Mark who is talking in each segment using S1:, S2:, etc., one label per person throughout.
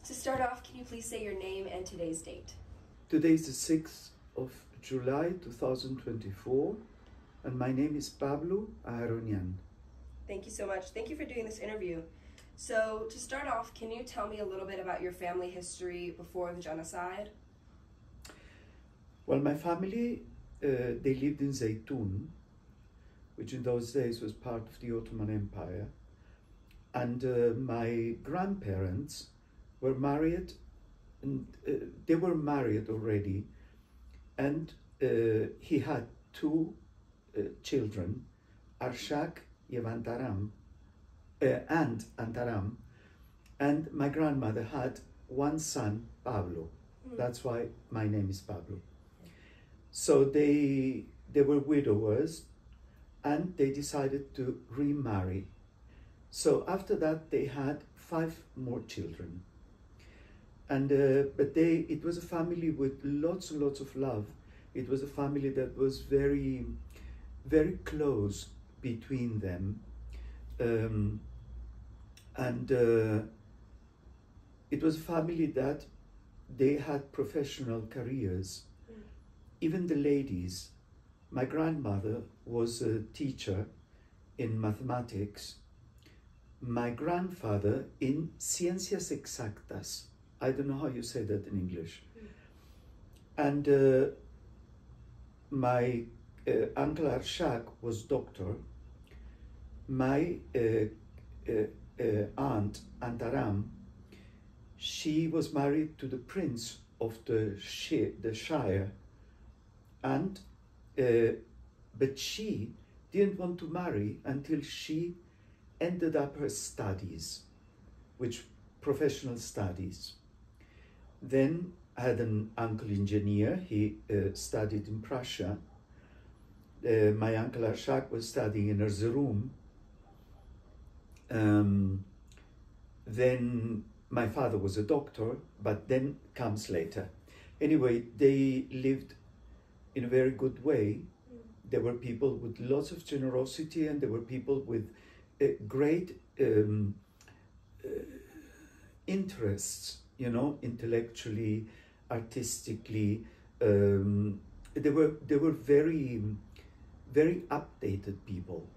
S1: To start off, can you please say your name and today's date?
S2: Today is the 6th of July 2024, and my name is Pablo Aharonian.
S1: Thank you so much. Thank you for doing this interview. So, to start off, can you tell me a little bit about your family history before the genocide?
S2: Well, my family, they lived in Zeytun, which in those days was part of the Ottoman Empire. And my grandparents were married, and they were married already. And he had two children, Arshak and Antaram. And my grandmother had one son, Pablo. That's why my name is Pablo. So they were widowers, and they decided to remarry. So after that, they had 5 more children. And but it was a family with lots and lots of love. It was a family that was very, very close between them. It was a family that they had professional careers. Even the ladies. My grandmother was a teacher in mathematics. My grandfather in ciencias exactas. I don't know how you say that in English. And my uncle Arshak was doctor. My aunt Antaram, she was married to the prince of the Shire, and but she didn't want to marry until she ended up her studies, which professional studies. Then I had an uncle engineer. He studied in Prussia. My uncle Arshak was studying in Erzurum. Then my father was a doctor, but then comes later. Anyway, they lived in a very good way. There were people with lots of generosity, and there were people with great interests, you know, intellectually, artistically. They were very, very updated people,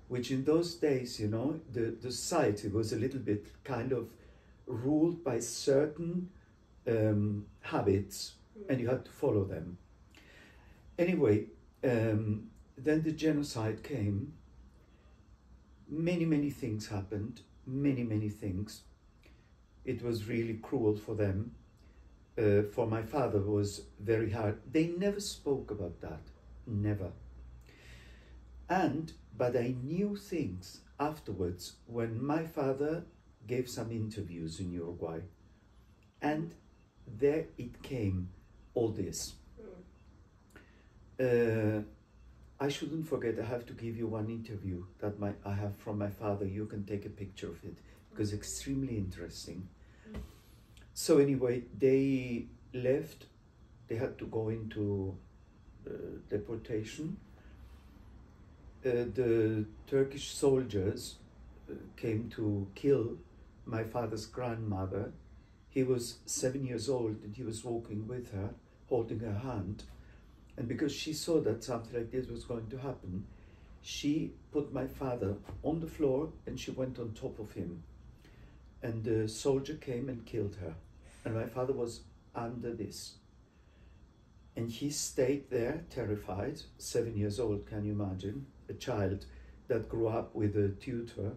S2: which in those days, you know, the society was a little bit kind of ruled by certain habits, and you had to follow them. Anyway, then the genocide came. Many things happened, many things. It was really cruel for them. For my father, it was very hard. They never spoke about that, never. But I knew things afterwards when my father gave some interviews in Uruguay. And there it came, all this. I shouldn't forget, I have to give you one interview that I have from my father. You can take a picture of it, because it's extremely interesting. So anyway, they left. They had to go into deportation. The Turkish soldiers came to kill my father's grandmother. He was 7 years old, and he was walking with her, holding her hand. And because she saw that something like this was going to happen, she put my father on the floor, and she went on top of him. And the soldier came and killed her. And my father was under this. And he stayed there, terrified, 7 years old, can you imagine? A child that grew up with a tutor,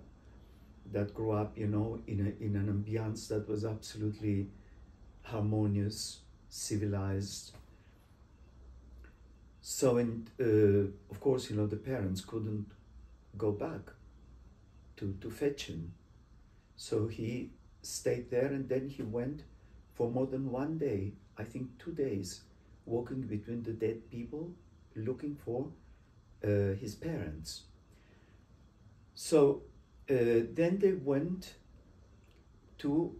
S2: that grew up, you know, in an ambiance that was absolutely harmonious, civilized. So, and of course, you know, the parents couldn't go back to fetch him. So he stayed there, and then he went for more than 1 day, I think 2 days, walking between the dead people, looking for his parents. So then they went to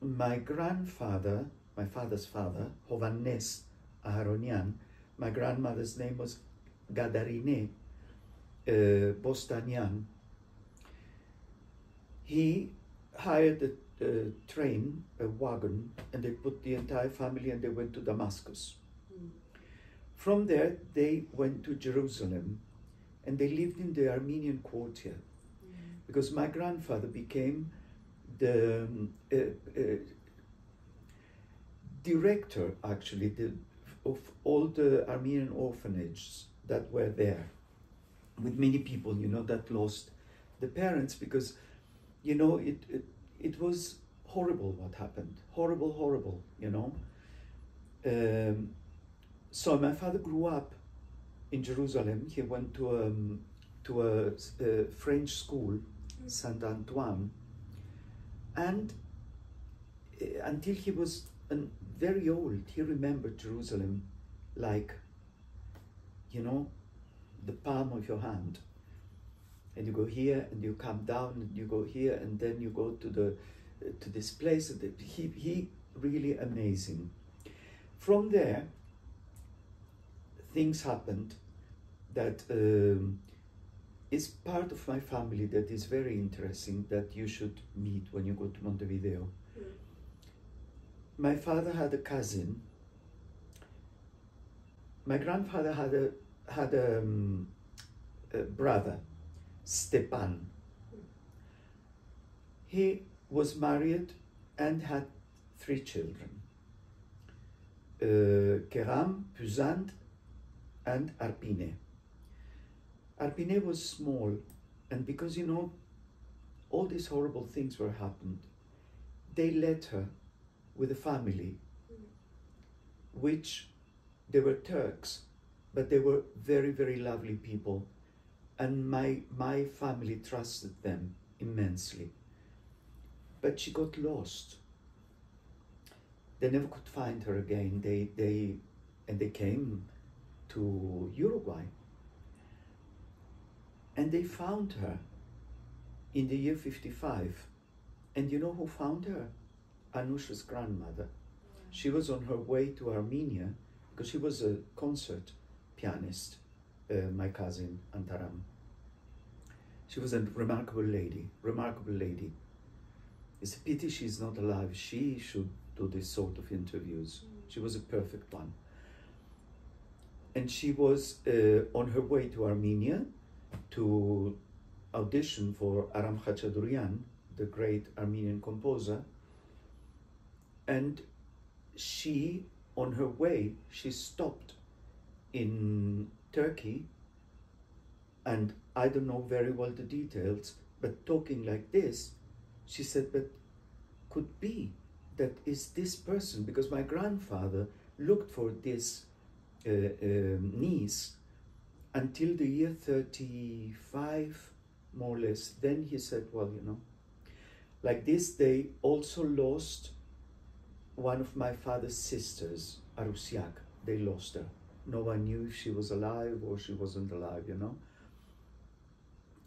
S2: my grandfather, my father's father, Hovhannes Aharonian. My grandmother's name was Gadarine Bostanian. He hired train, a wagon, and they put the entire family and they went to Damascus. From there, they went to Jerusalem and they lived in the Armenian quarter because my grandfather became the director, actually, of all the Armenian orphanages that were there, with many people, you know, that lost the parents because, you know, it was horrible what happened. Horrible, you know. So my father grew up in Jerusalem. He went to a French school, Saint Antoine, and until he was very old, he remembered Jerusalem like, you know, the palm of your hand. And you go here, and you come down, and you go here, and then you go to this place. He really amazing. From there, things happened that is part of my family that is very interesting that you should meet when you go to Montevideo. My father had a cousin. My grandfather had a brother, Stepan. He was married and had 3 children, Keram, Puzand, and Arpine. Arpine was small, and because, you know, all these horrible things were happened, they let her with a family, which they were Turks, but they were very, very lovely people. And my family trusted them immensely. But she got lost. They never could find her again. They came to Uruguay. And they found her in the year 55. And you know who found her? Anusha's grandmother. She was on her way to Armenia because she was a concert pianist, my cousin Antaram. She was a remarkable lady. It's a pity she's not alive. She should do this sort of interviews. She was a perfect one. And she was on her way to Armenia to audition for Aram Khachadurian, the great Armenian composer. And she, on her way, she stopped in Turkey, and I don't know very well the details, but talking like this, she said, but could be that is this person, because my grandfather looked for this niece until the year 35, more or less. Then he said, well, you know, like this, they also lost one of my father's sisters, Arusiak. They lost her. No one knew if she was alive or she wasn't alive, you know.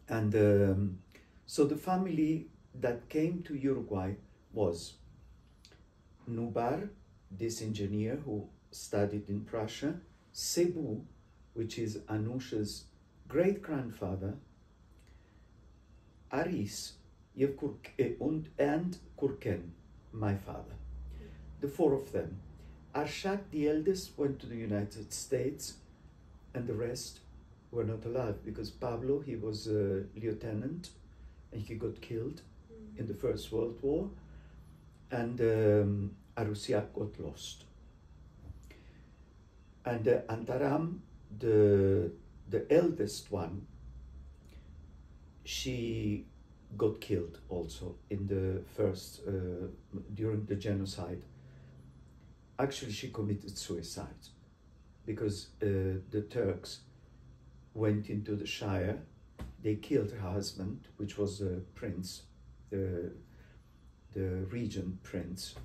S2: And so the family that came to Uruguay was Nubar, this engineer who studied in Prussia, Cebu, which is Anusha's great-grandfather, Aris, and Kurken, my father. The 4 of them. Arshak, the eldest, went to the United States, and the rest were not alive because Pablo, he was a lieutenant, and he got killed in the First World War, and Arusiak got lost. And Antaram, the eldest one, she got killed also in the first, during the genocide. Actually, she committed suicide because the Turks went into the Shire. They killed her husband, which was the prince, the regent prince.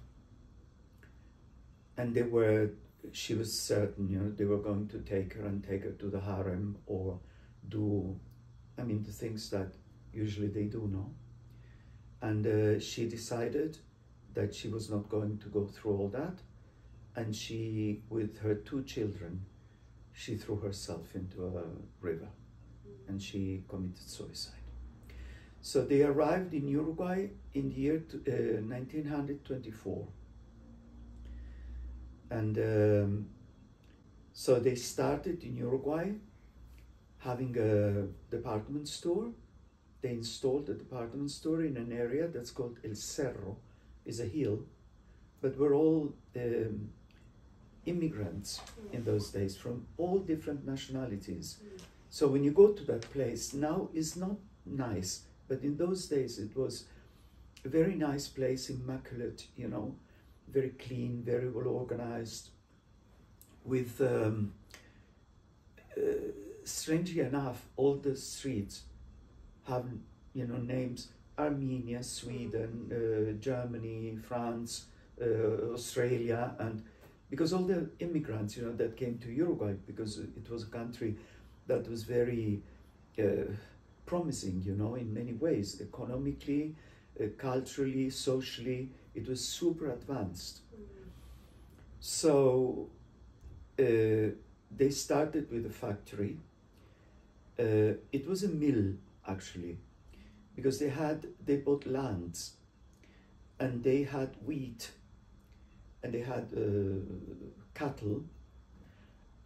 S2: And she was certain, you know, they were going to take her to the harem or do, I mean, the things that usually they do, no? And she decided that she was not going to go through all that. And she, with her 2 children, she threw herself into a river and she committed suicide. So they arrived in Uruguay in the year 1924. And so they started in Uruguay having a department store. They installed a department store in an area that's called El Cerro, is a hill, but we're all immigrants in those days from all different nationalities. So when you go to that place, now it's not nice, but in those days it was a very nice place, immaculate, you know, very clean, very well organized, with, strangely enough, all the streets have, you know, names: Armenia, Sweden, Germany, France, Australia, and because all the immigrants, you know, that came to Uruguay, because it was a country that was very promising, you know, in many ways, economically, culturally, socially, it was super advanced. So they started with a factory. It was a mill, actually, because they bought lands, and they had wheat, and they had cattle,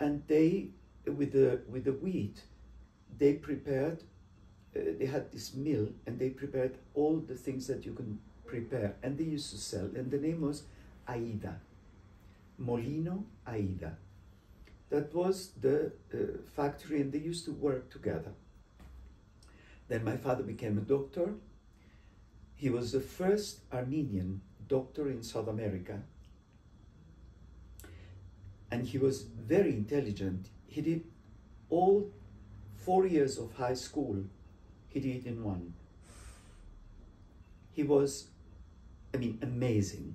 S2: and they, with the wheat, they prepared, they had this mill, and they prepared all the things that you can prepare, and they used to sell, and the name was Aida, Molino Aida. That was the factory, and they used to work together. Then my father became a doctor. He was the first Armenian doctor in South America. And he was very intelligent. He did all 4 years of high school, he did it in one. He was, I mean, amazing,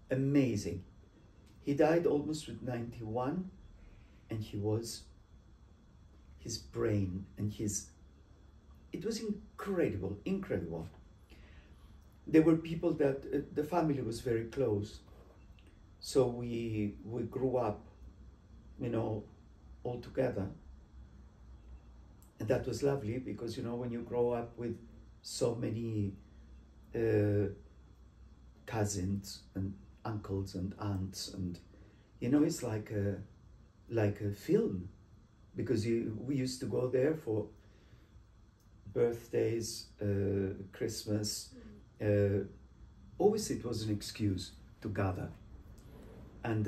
S2: amazing. He died almost with 91, and his brain and it was incredible, incredible. There were people that, the family was very close. So we grew up, you know, all together. And that was lovely because, you know, when you grow up with so many cousins and uncles and aunts, and, you know, it's like a film, because we used to go there for birthdays, Christmas. Always it was an excuse to gather. And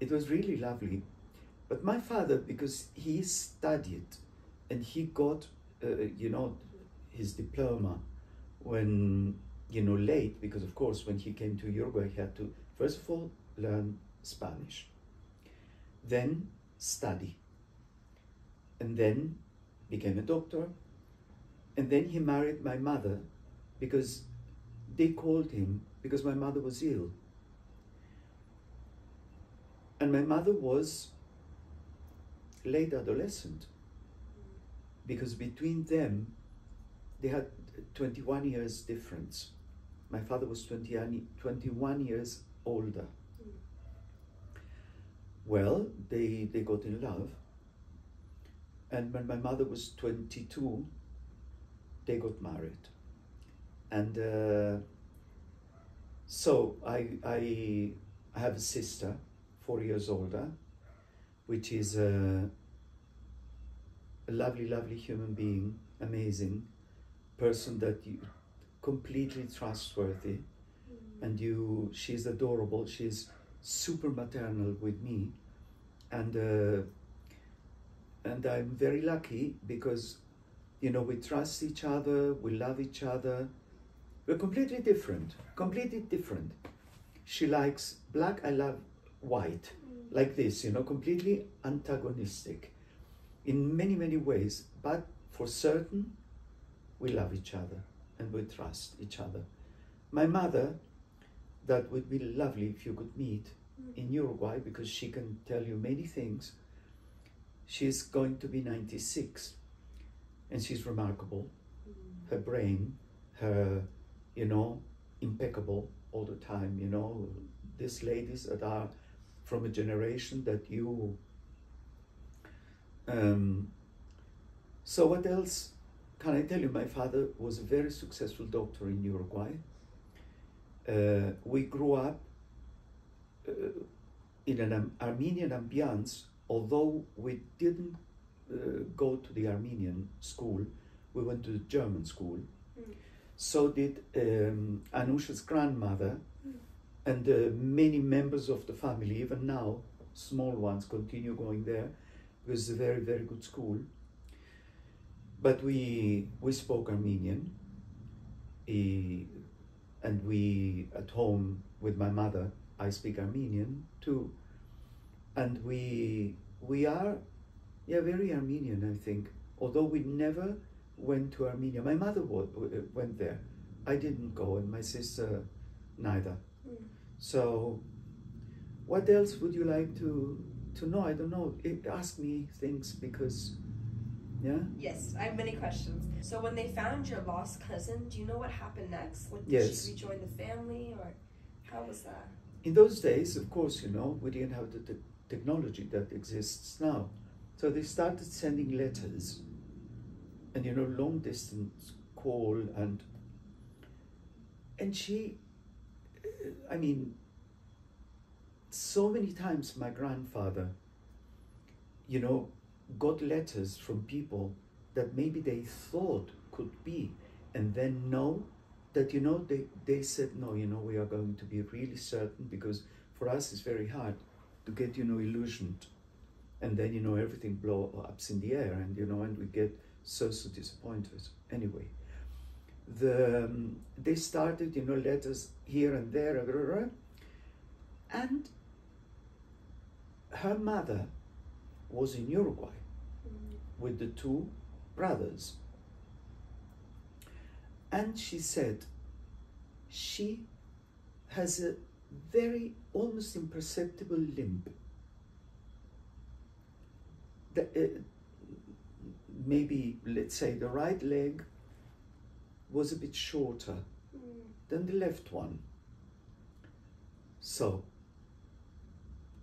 S2: it was really lovely. But my father, because he studied and he got, you know, his diploma when, you know, late, because of course when he came to Uruguay, he had to, first of all, learn Spanish, then study, and then became a doctor, and then he married my mother because they called him because my mother was ill. And my mother was late adolescent, because between them, they had 21 years difference. My father was 21 years older. Well, they got in love. And when my mother was 22, they got married. And so I have a sister, 4 years older, which is a lovely, lovely human being, amazing person that you completely trustworthy, and she's adorable. She's super maternal with me, and I'm very lucky because, you know, we trust each other, we love each other. We're completely different, completely different. She likes black, I love white, like this, you know, completely antagonistic in many, many ways, but for certain, we love each other and we trust each other. My mother, that would be lovely if you could meet in Uruguay, because she can tell you many things. She's going to be 96, and she's remarkable. Her brain, her, you know, impeccable all the time, you know. These ladies that are from a generation that you... So what else can I tell you, my father was a very successful doctor in Uruguay. We grew up in an Armenian ambiance, although we didn't go to the Armenian school, we went to the German school. So did Anusha's grandmother, and many members of the family, even now, small ones, continue going there, because it's a very, very good school. But we spoke Armenian, and we, at home with my mother, I speak Armenian too. And we are, yeah, very Armenian, I think. Although we never went to Armenia. My mother went there. I didn't go, and my sister neither. So what else would you like to know? I don't know. Ask me things, because, yeah?
S1: Yes, I have many questions. So when they found your lost cousin, do you know what happened next? Did
S2: Yes.
S1: she rejoin the family, or how was that?
S2: In those days, of course, you know, we didn't have the technology that exists now. So they started sending letters and, you know, long distance call, and she, I mean, so many times my grandfather, you know, got letters from people that maybe they thought could be, and then know that, you know, they said, no, you know, we are going to be really certain, because for us it's very hard to get, you know, illusioned, and then, you know, everything blow up in the air, and, you know, and we get so disappointed. Anyway, they started, you know, letters here and there, and her mother was in Uruguay with the two brothers. And she said she has a very almost imperceptible limp. Maybe, let's say, the right leg was a bit shorter than the left one. So,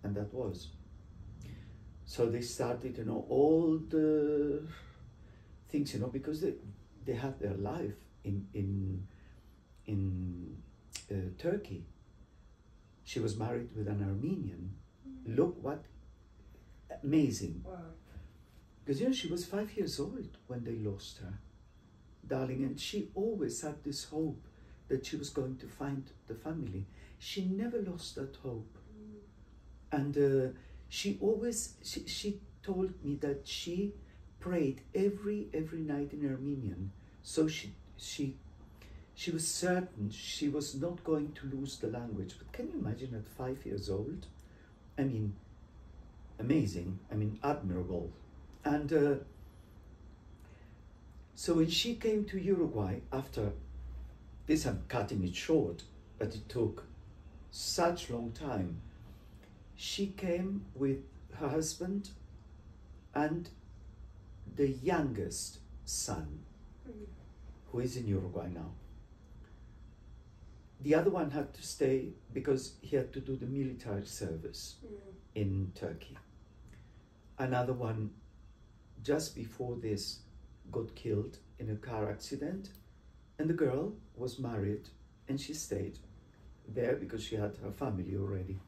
S2: and that was. So they started, you know, all the things, you know, because they had their life in Turkey. She was married with an Armenian. Look what amazing.
S1: Wow.
S2: Because, you know, she was 5 years old when they lost her, darling, and she always had this hope that she was going to find the family. She never lost that hope. And she always, she told me that she prayed every night in Armenian. So she was certain she was not going to lose the language. But can you imagine at 5 years old? I mean, amazing. I mean, admirable. And so when she came to Uruguay after this, I'm cutting it short, but it took such long time. She came with her husband and the youngest son, who is in Uruguay now. The other one had to stay because he had to do the military service in Turkey. Another one, just before this, got killed in a car accident, and the girl was married and she stayed there because she had her family already.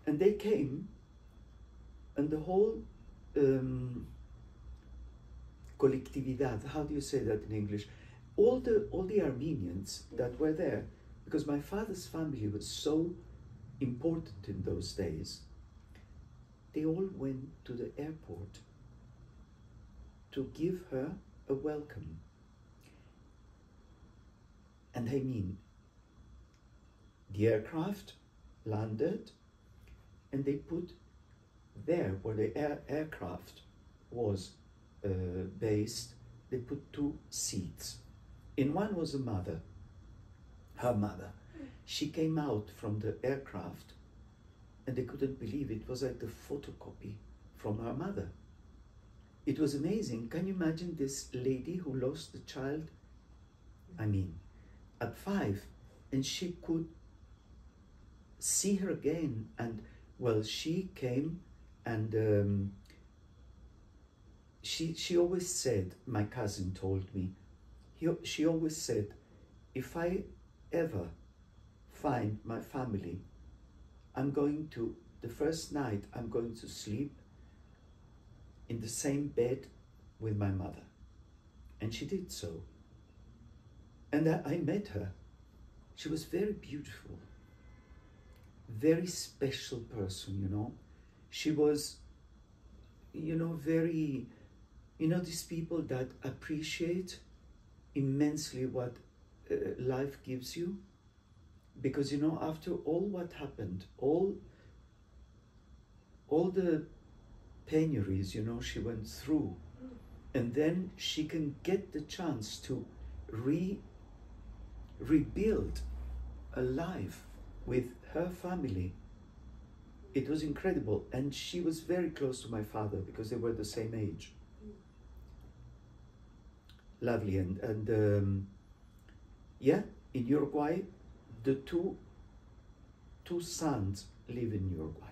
S2: And they came, and the whole colectividad, how do you say that in English? All the Armenians that were there, because my father's family was so important in those days, they all went to the airport to give her a welcome. And I mean, the aircraft landed, and they put there where the aircraft was based, they put 2 seats. In one was a mother, her mother. She came out from the aircraft, and they couldn't believe it. It was like the photocopy from her mother. It was amazing. Can you imagine this lady who lost the child? I mean, at 5, and she could see her again. And well, she came and she always said, my cousin told me, she always said, if I ever find my family, the first night I'm going to sleep in the same bed with my mother. And she did so. And I met her. She was very beautiful, very special person, you know. She was, you know, very, you know, these people that appreciate immensely what life gives you. Because, you know, after all what happened, all the penuries, you know, she went through, and then she can get the chance to rebuild a life with her family. It was incredible. And she was very close to my father because they were the same age. Lovely. And yeah, in Uruguay, the two sons live in Uruguay.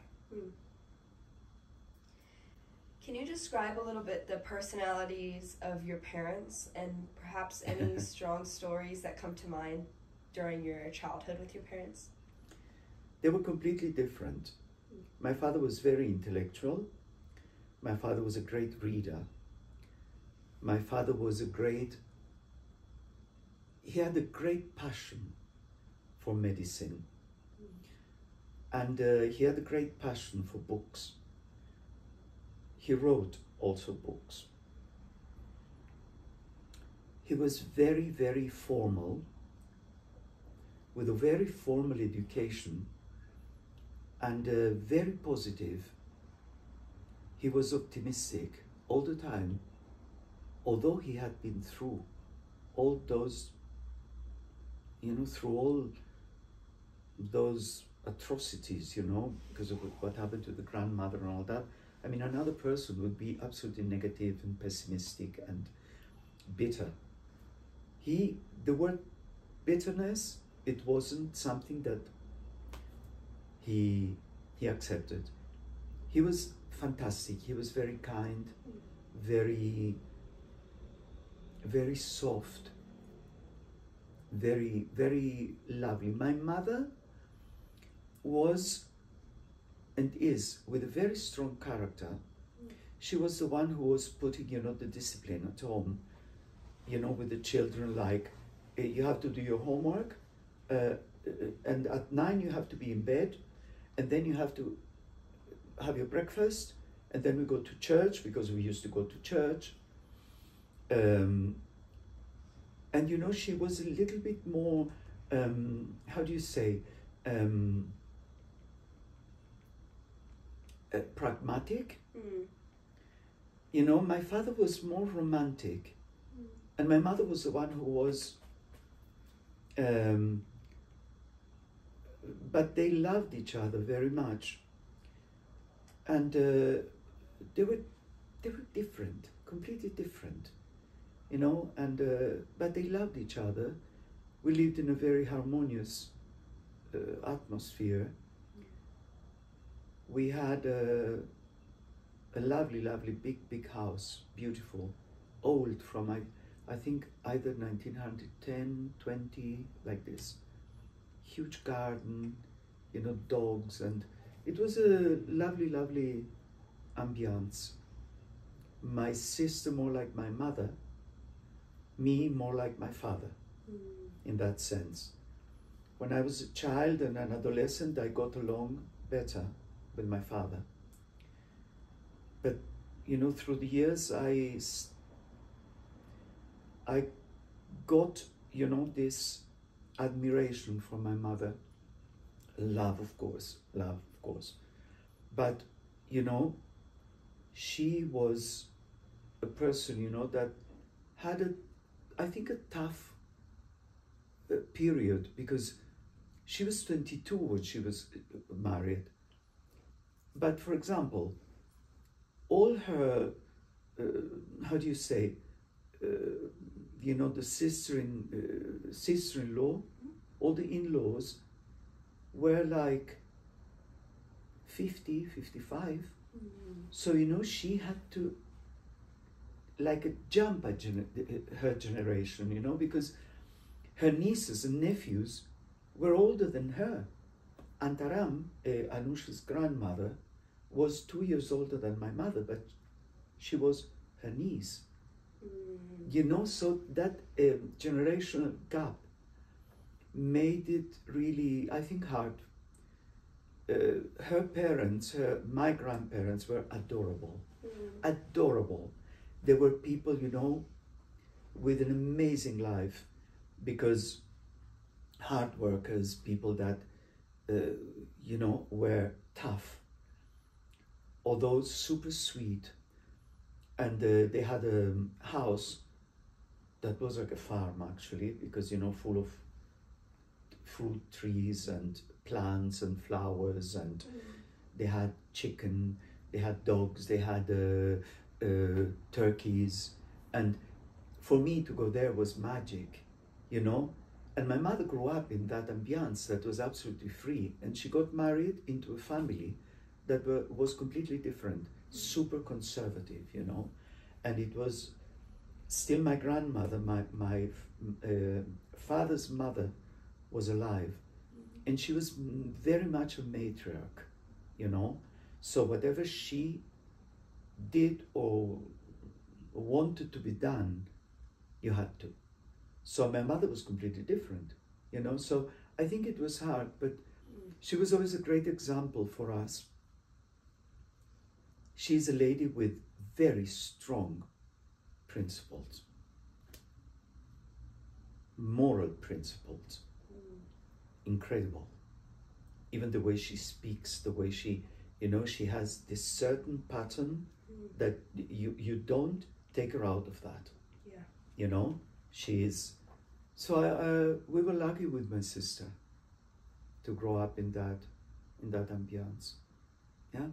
S1: Can you describe a little bit the personalities of your parents and perhaps any strong stories that come to mind during your childhood with your parents?
S2: They were completely different. My father was very intellectual. My father was a great reader. My father was he had a great passion for medicine. And he had a great passion for books. He wrote also books. He was very, very formal, with a very formal education, and very positive. He was optimistic all the time, although he had been through all those, you know, through all those atrocities, you know, because of what happened to the grandmother and all that. I mean, another person would be absolutely negative and pessimistic and bitter. The word bitterness, it wasn't something that he accepted. He was fantastic. He was very kind, very, very soft, very, very lovely. My mother was and is with a very strong character. She was the one who was putting, you know, the discipline at home, you know, with the children, like, you have to do your homework, and at 9 you have to be in bed, and then you have to have your breakfast, and then we go to church, because we used to go to church. And, you know, she was a little bit more, how do you say, pragmatic. You know, my father was more romantic, and my mother was the one who was, but they loved each other very much, and they were different, completely different, you know, and but they loved each other. We lived in a very harmonious atmosphere. We had a lovely, lovely, big house, beautiful, old, from I think either 1910, 20, like this. Huge garden, you know, dogs, and it was a lovely, lovely ambience. My sister more like my mother, me more like my father, in that sense. When I was a child and an adolescent, I got along better with my father. But, you know, through the years, I got, you know, this admiration for my mother. Love, of course. But, you know, she was a person, you know, that had I think a tough period, because she was 22 when she was married. But, for example, all her, how do you say, you know, the sister-in-law, all the in-laws were like 50, 55. So, you know, she had to like a jump at her generation, you know, because her nieces and nephews were older than her. Antaram, Anusha's grandmother, was 2 years older than my mother, but she was her niece. You know, so that generational gap made it really, I think, hard. Her parents, my grandparents, were adorable. Adorable. They were people, you know, with an amazing life, because hard workers, people that, you know, were tough, although super sweet. And they had a house that was like a farm, actually, because, you know, full of fruit trees and plants and flowers, and they had chicken, they had dogs, they had turkeys. And for me to go there was magic, you know. And my mother grew up in that ambiance that was absolutely free, and she got married into a family that was completely different, super conservative, you know. And it was still my grandmother, my father's mother was alive, and she was very much a matriarch, you know. So whatever she did or wanted to be done, you had to. So my mother was completely different, you know. So I think it was hard, but she was always a great example for us. She's a lady with very strong principles, moral principles, incredible. Even the way she speaks, the way she, you know, she has this certain pattern that you don't take her out of that.
S1: Yeah.
S2: You know, she is. So we were lucky with my sister to grow up in that ambiance. Yeah.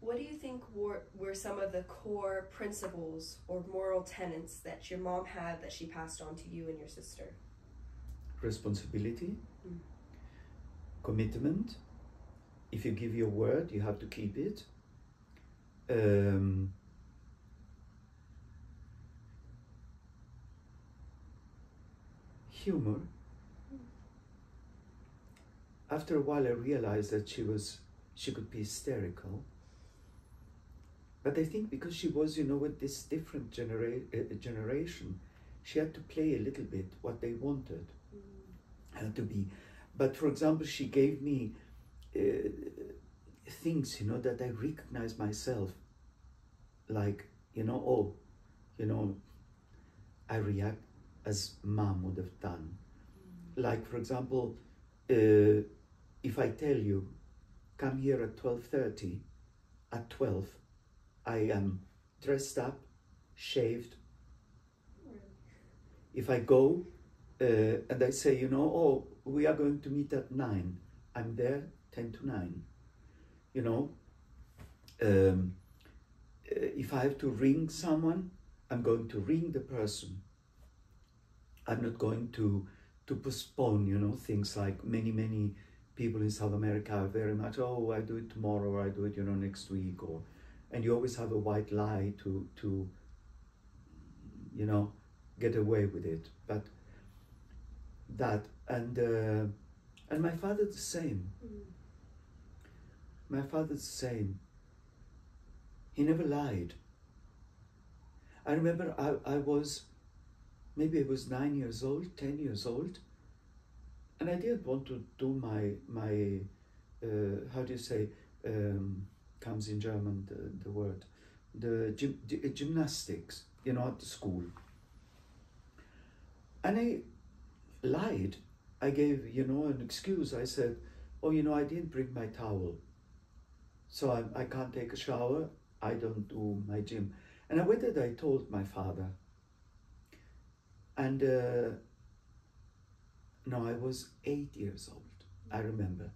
S1: What do you think were some of the core principles or moral tenets that your mom had that she passed on to you and your sister?
S2: Responsibility, commitment. If you give your word, you have to keep it. Humor. After a while, I realized that she could be hysterical. But I think because she was, you know, with this different generation, she had to play a little bit what they wanted her to be. But for example, she gave me things, you know, that I recognize myself. Like, you know, oh, you know, I react as mom would have done. Like, for example, if I tell you, come here at 12:30, at 12, I am dressed up, shaved. If I go and I say, you know, oh, we are going to meet at 9, I'm there 10 to 9. You know, if I have to ring someone, I'm going to ring the person. I'm not going to postpone, you know, things like many people in South America are very much, oh, I do it tomorrow, or I do it, you know, next week, or, and you always have a white lie to you know, get away with it. But that, and my father's the same. My father's the same. He never lied. I remember I was, maybe I was 9 years old, 10 years old, and I didn't want to do my how do you say, comes in German, the word, the gymnastics, you know, at the school. And I lied. I gave, you know, an excuse. I said, oh, you know, I didn't bring my towel, so I can't take a shower, I don't do my gym. And I went and I told my father. And no, I was 8 years old, I remember.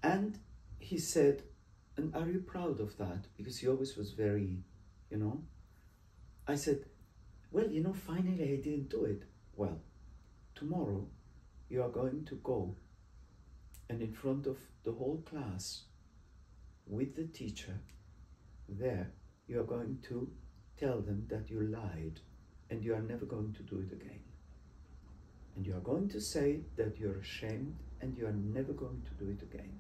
S2: And he said, and are you proud of that? Because he always was very, you know. I said, well, you know, finally I didn't do it. Well, tomorrow you are going to go, and in front of the whole class, with the teacher there, you are going to tell them that you lied and you are never going to do it again. And you are going to say that you're ashamed and you are never going to do it again.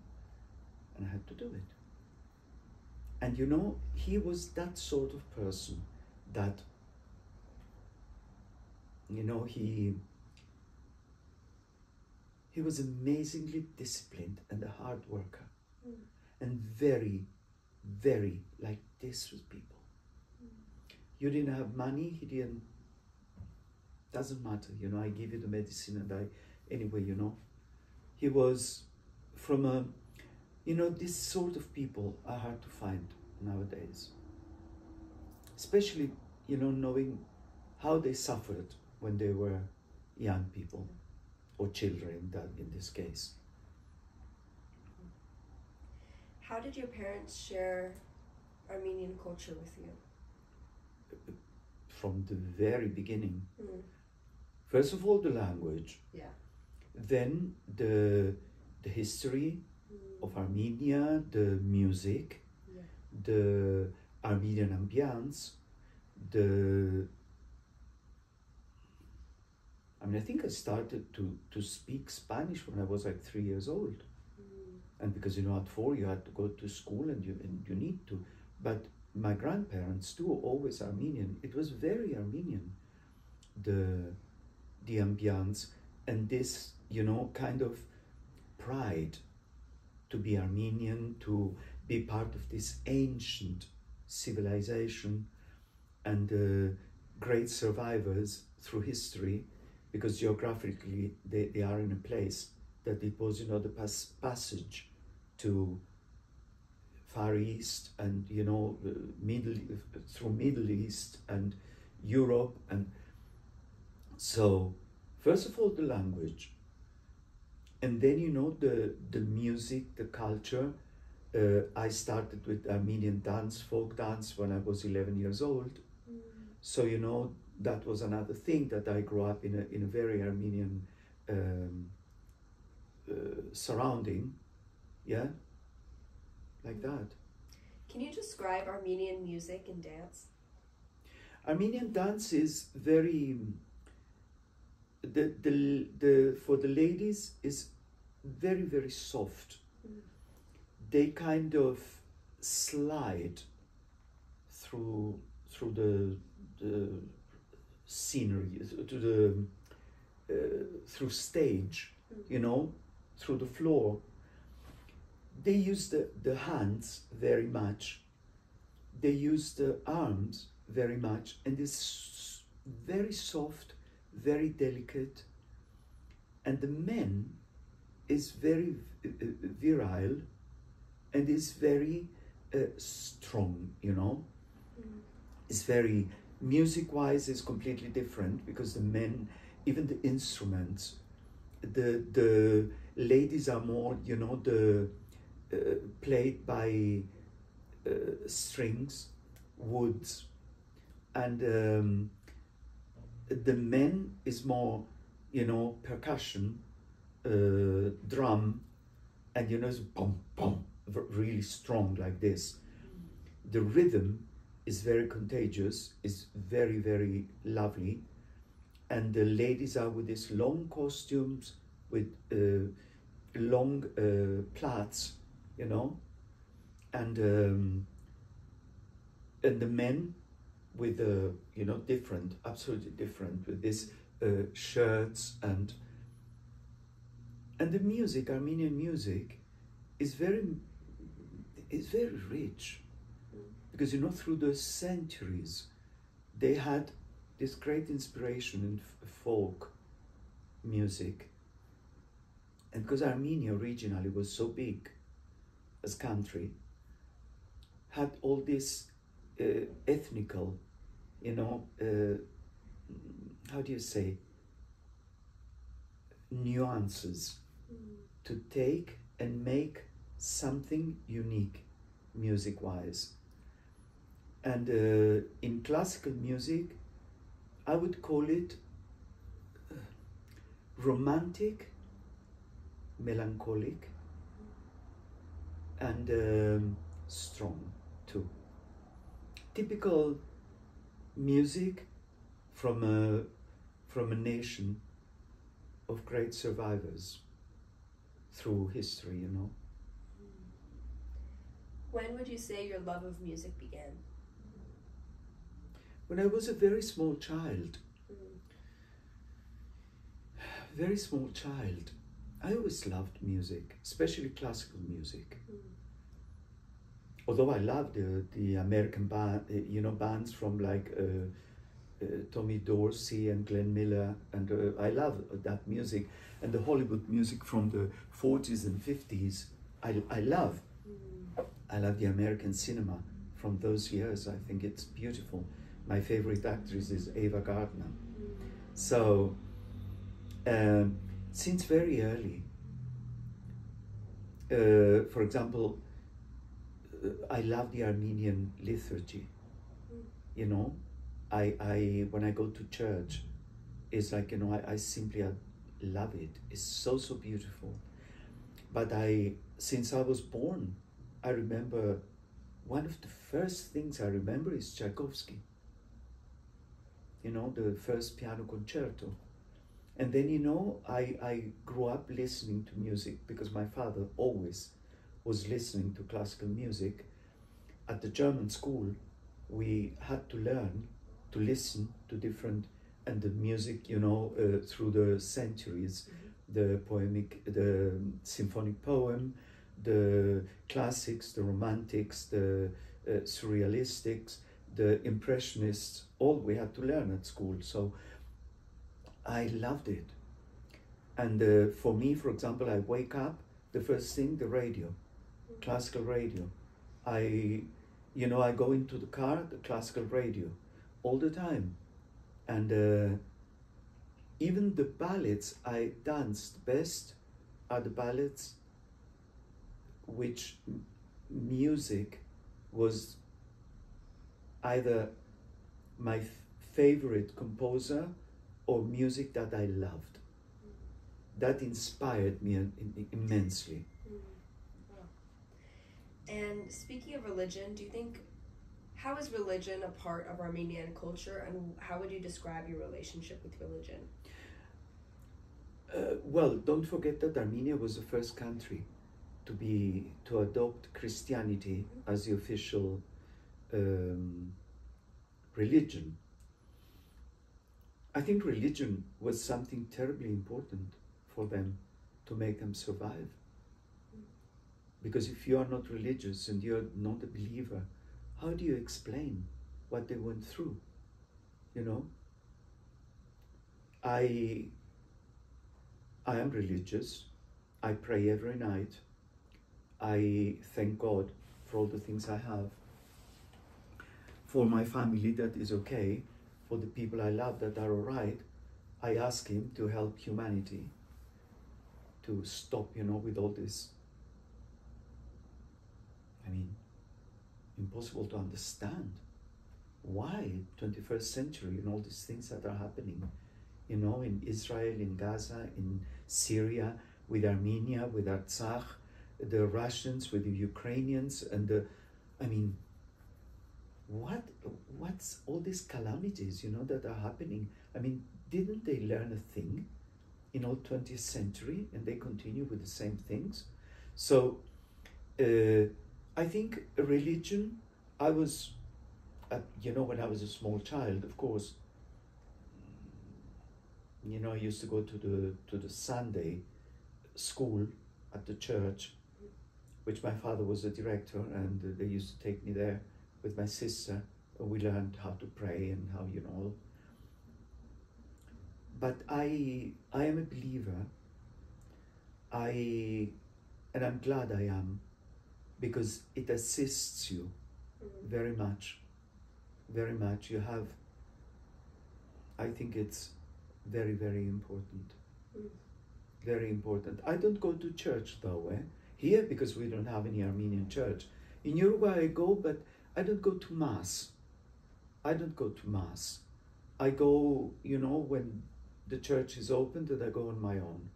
S2: And I had to do it. And you know, he was that sort of person that, you know, he was amazingly disciplined and a hard worker. And very, very like this with people. You didn't have money, he didn't, doesn't matter, you know, I give you the medicine and anyway, you know. He was from a, you know, this sort of people are hard to find nowadays. Especially, you know, knowing how they suffered when they were young people, or children in this case.
S1: How did your parents share Armenian culture with you?
S2: From the very beginning. First of all, the language.
S1: Yeah. Then
S2: the history of Armenia, the music, the Armenian ambience, I think I started to speak Spanish when I was like 3 years old. And because, you know, at 4 you had to go to school and you need to. But my grandparents too, always Armenian. It was very Armenian, the ambience and this, you know, kind of pride to be Armenian, to be part of this ancient civilization and great survivors through history, because geographically they are in a place that it was, you know, the passage to Far East and, you know, through Middle East and Europe. And so first of all the language, and then, you know, the music, the culture. I started with Armenian dance, folk dance, when I was 11 years old. So, you know, that was another thing, that I grew up in a very Armenian surrounding, yeah, like that.
S1: Can you describe Armenian music and dance?
S2: Armenian dance is very, for the ladies is very, very soft. They kind of slide through the scenery, to through stage, you know, through the floor. They use the hands very much. They use the arms very much, and it's very soft, very delicate. And the men is very virile and is very strong, you know. It's very, music-wise is completely different, because the men, even the instruments, the ladies are more, you know, played by strings, woods, and the men is more, you know, percussion, drum, and, you know, it's boom, boom, really strong like this. The rhythm is very contagious, is very, very lovely. And the ladies are with these long costumes, with long plaits, you know, and the men with you know, different, absolutely different, with these shirts, and the music, Armenian music, is very rich, because, you know, through the centuries they had this great inspiration in folk music. And because Armenia originally was so big as country, had all this ethnical, you know, how do you say, nuances to take and make something unique music-wise. And in classical music, I would call it romantic, melancholic, and strong too. Typical music from a nation of great survivors through history, you know.
S1: When would you say your love of music began?
S2: When I was a very small child, I always loved music, especially classical music. Although I loved the American band, bands from like Tommy Dorsey and Glenn Miller, and I love that music, and the Hollywood music from the 40s and 50s. I love the American cinema from those years. I think it's beautiful. My favorite actress is Ava Gardner. So since very early, for example, I love the Armenian liturgy. You know, I when I go to church, it's like, I simply love it. It's so beautiful. But since I was born, I remember one of the first things I remember is Tchaikovsky. The first piano concerto. And then, I grew up listening to music because my father always was listening to classical music. At the German school, we had to learn to listen to different, and the music, through the centuries, the symphonic poem, the classics, the romantics, the surrealistics, the impressionists, all we had to learn at school. So I loved it. And for me, for example, I wake up, the first thing, the radio, classical radio. I go into the car, the classical radio, all the time. And even the ballads I danced best are the ballads which music was either my favorite composer or music that I loved. That inspired me immensely.
S1: Wow. And speaking of religion, how is religion a part of Armenian culture, and how would you describe your relationship with religion?
S2: Well, don't forget that Armenia was the first country to adopt Christianity as the official religion. I think religion was something terribly important for them to make them survive. Because if you are not religious and you're not a believer, how do you explain what they went through? I am religious. I pray every night. I thank God for all the things I have. For my family that is okay, for the people I love that are all right, I ask Him to help humanity to stop, with all this. Impossible to understand. Why 21st century and all these things that are happening, in Israel, in Gaza, in Syria, with Armenia, with Artsakh, the Russians, with the Ukrainians, and what's all these calamities, that are happening? Didn't they learn a thing in all 20th century and they continue with the same things? So I think religion, I was, when I was a small child, of course, I used to go to the Sunday school at the church, which my father was a director, and they used to take me there with my sister, and we learned how to pray and how, But I am a believer. And I'm glad I am, because it assists you very much. Very much. I think it's very, very important. Very important. I don't go to church though, here, because we don't have any Armenian church. In Uruguay I go, but I don't go to Mass. I go, when the church is open, and I go on my own.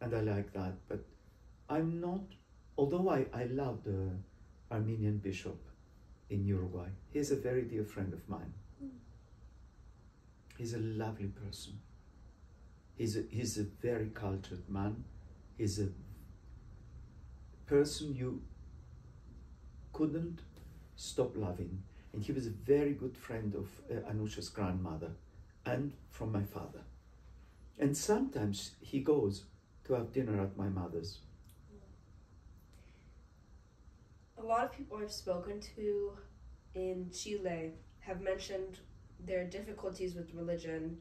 S2: And I like that. But I'm not, although I love the Armenian bishop in Uruguay. He's a very dear friend of mine. He's a lovely person. He's a very cultured man. He's a person you couldn't stop loving. And he was a very good friend of Anusha's grandmother and from my father. And sometimes he goes to have dinner at my mother's.
S1: A lot of people I've spoken to in Chile have mentioned their difficulties with religion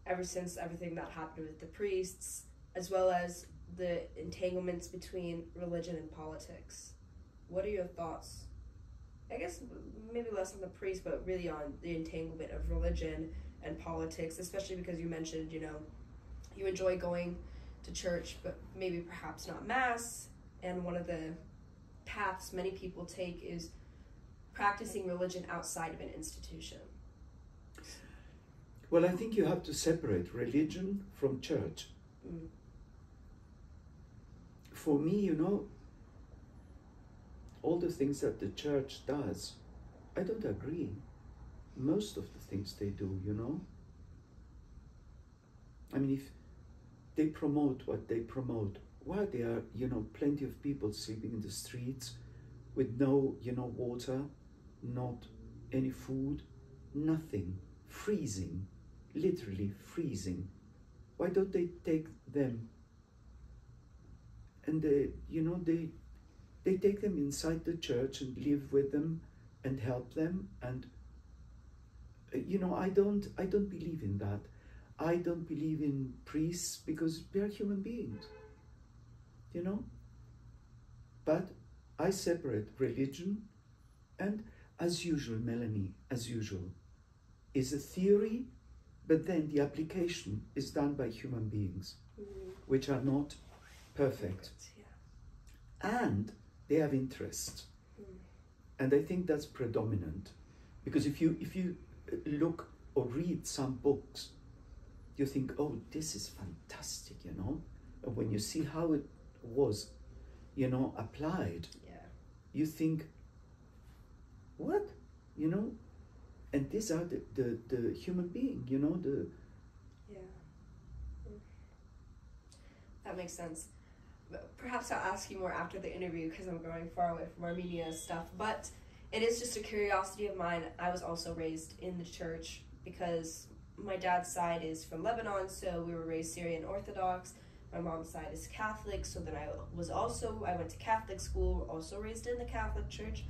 S1: ever since everything that happened with the priests, as well as the entanglements between religion and politics. What are your thoughts? I guess maybe less on the priest, but really on the entanglement of religion and politics, especially because you mentioned, you know, you enjoy going to church, but maybe perhaps not mass. And one of the paths many people take is practicing religion outside of an institution.
S2: Well, I think you have to separate religion from church. For me, you know, all the things that the church does, I don't agree. Most of the things they do, you know. I mean, if they promote what they promote, why there are, you know, plenty of people sleeping in the streets with no, you know, water, not any food, nothing, freezing, literally freezing. Why don't they take them and they, you know, they take them inside the church and live with them and help them? And you know, I don't believe in that. I don't believe in priests because they're human beings, you know. But I separate religion and, as usual, Melanie, as usual, is a theory, but then the application is done by human beings, which are not perfect. And they have interest. And I think that's predominant. Because if you look or read some books, you think, oh, this is fantastic, you know. And when you see how it was, you know, applied, you think, what? You know? And these are the human being, you know,
S1: That makes sense. Perhaps I'll ask you more after the interview because I'm going far away from Armenia stuff, but it is just a curiosity of mine. I was also raised in the church because my dad's side is from Lebanon, so we were raised Syrian Orthodox. My mom's side is Catholic, so then I went to Catholic school, also raised in the Catholic Church.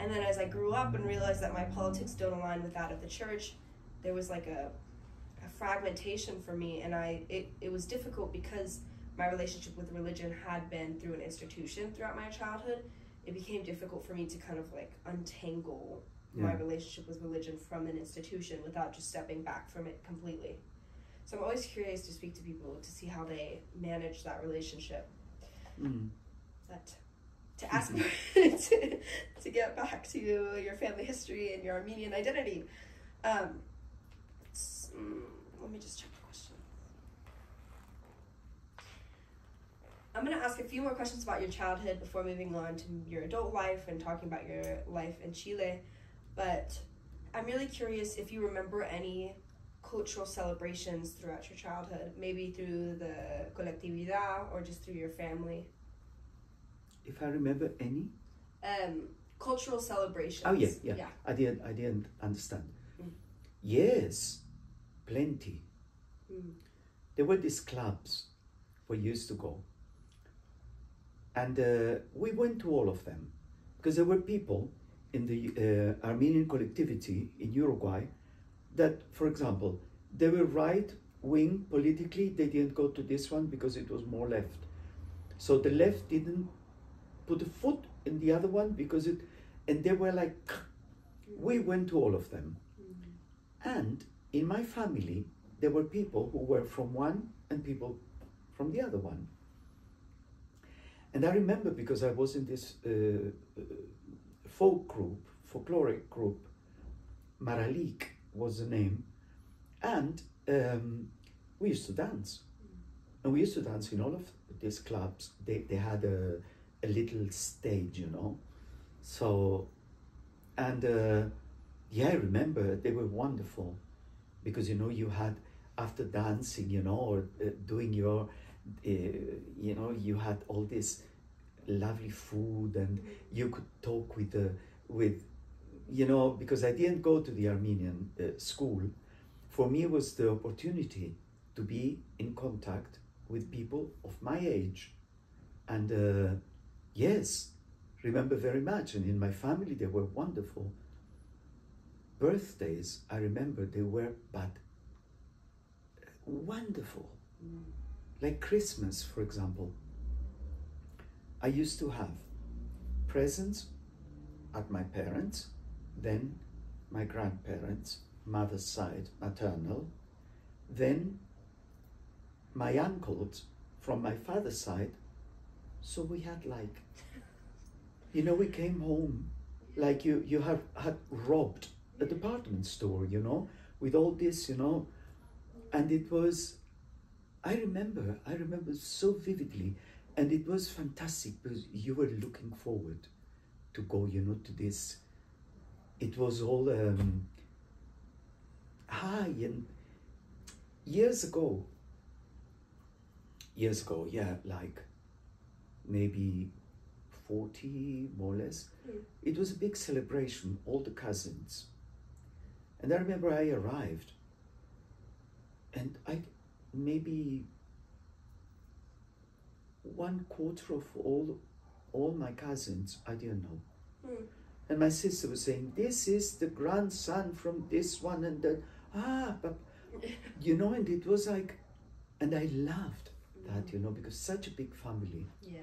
S1: And then as I grew up and realized that my politics don't align with that of the church, there was like a fragmentation for me, and it was difficult because my relationship with religion had been through an institution throughout my childhood. It became difficult for me to kind of like untangle my relationship with religion from an institution without just stepping back from it completely. So I'm always curious to speak to people to see how they manage that relationship. But to ask to get back to your family history and your Armenian identity, let me just check the question. I'm going to ask a few more questions about your childhood before moving on to your adult life and talking about your life in Chile. But I'm really curious if you remember any cultural celebrations throughout your childhood, maybe through the colectividad or just through your family.
S2: If I remember any?
S1: Cultural celebrations.
S2: Oh, yeah. I didn't understand. Yes, plenty. There were these clubs we used to go. And we went to all of them because there were people in the Armenian collectivity in Uruguay that, for example, they were right-wing politically. They didn't go to this one because it was more left. So the left didn't put a foot in the other one because and they were like, we went to all of them. And in my family, there were people who were from one and people from the other one. And I remember because I was in this folkloric group, Maralik was the name, and we used to dance. And we used to dance in all of these clubs. They had a little stage, you know. So, and I remember they were wonderful. because you know you had, after dancing, you know, or doing your you know, you had all this lovely food, and you could talk with the you know, because I didn't go to the Armenian school. For me, it was the opportunity to be in contact with people of my age. And yes, remember very much. And in my family, they were wonderful. Birthdays, I remember they were but wonderful. Like Christmas, for example. I used to have presents at my parents', then my grandparents', mother's side, maternal, then my uncles from my father's side. So we had like, you know, we came home like you had robbed a department store, you know, with all this, you know, and it was, I remember so vividly, and it was fantastic because you were looking forward to go, you know, to this. It was all high, and years ago, yeah, like maybe 40 more or less, it was a big celebration, all the cousins. And I remember I arrived, and maybe 1/4 of all my cousins, I didn't know. And my sister was saying, this is the grandson from this one, and that, but, you know, and it was like, and I loved that, you know, because such a big family.
S1: Yeah.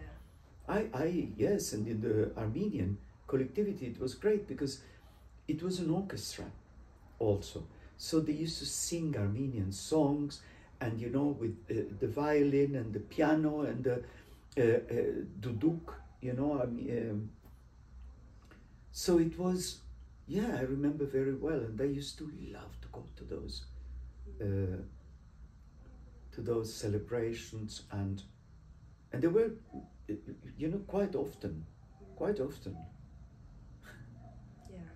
S2: Yes, and in the Armenian collectivity, it was great because it was an orchestra also. So they used to sing Armenian songs, and, you know, with the violin and the piano and the duduk, you know, so it was, yeah, I remember very well, and I used to love to go to those celebrations, and they were, you know, quite often.
S1: Yeah.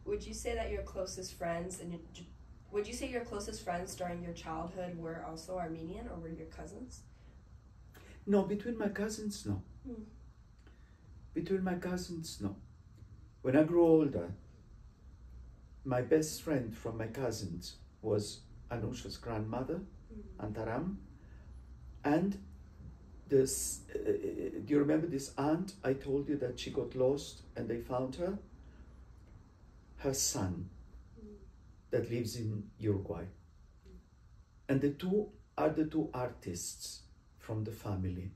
S1: Would you say that your closest friends would you say your closest friends during your childhood were also Armenian, or were your cousins?
S2: No, between my cousins, no. Between my cousins, no. When I grew older, my best friend from my cousins was Anusha's grandmother, Antaram, and this, do you remember this aunt I told you that she got lost and they found her? Her son that lives in Uruguay. And the two are the two artists from the family.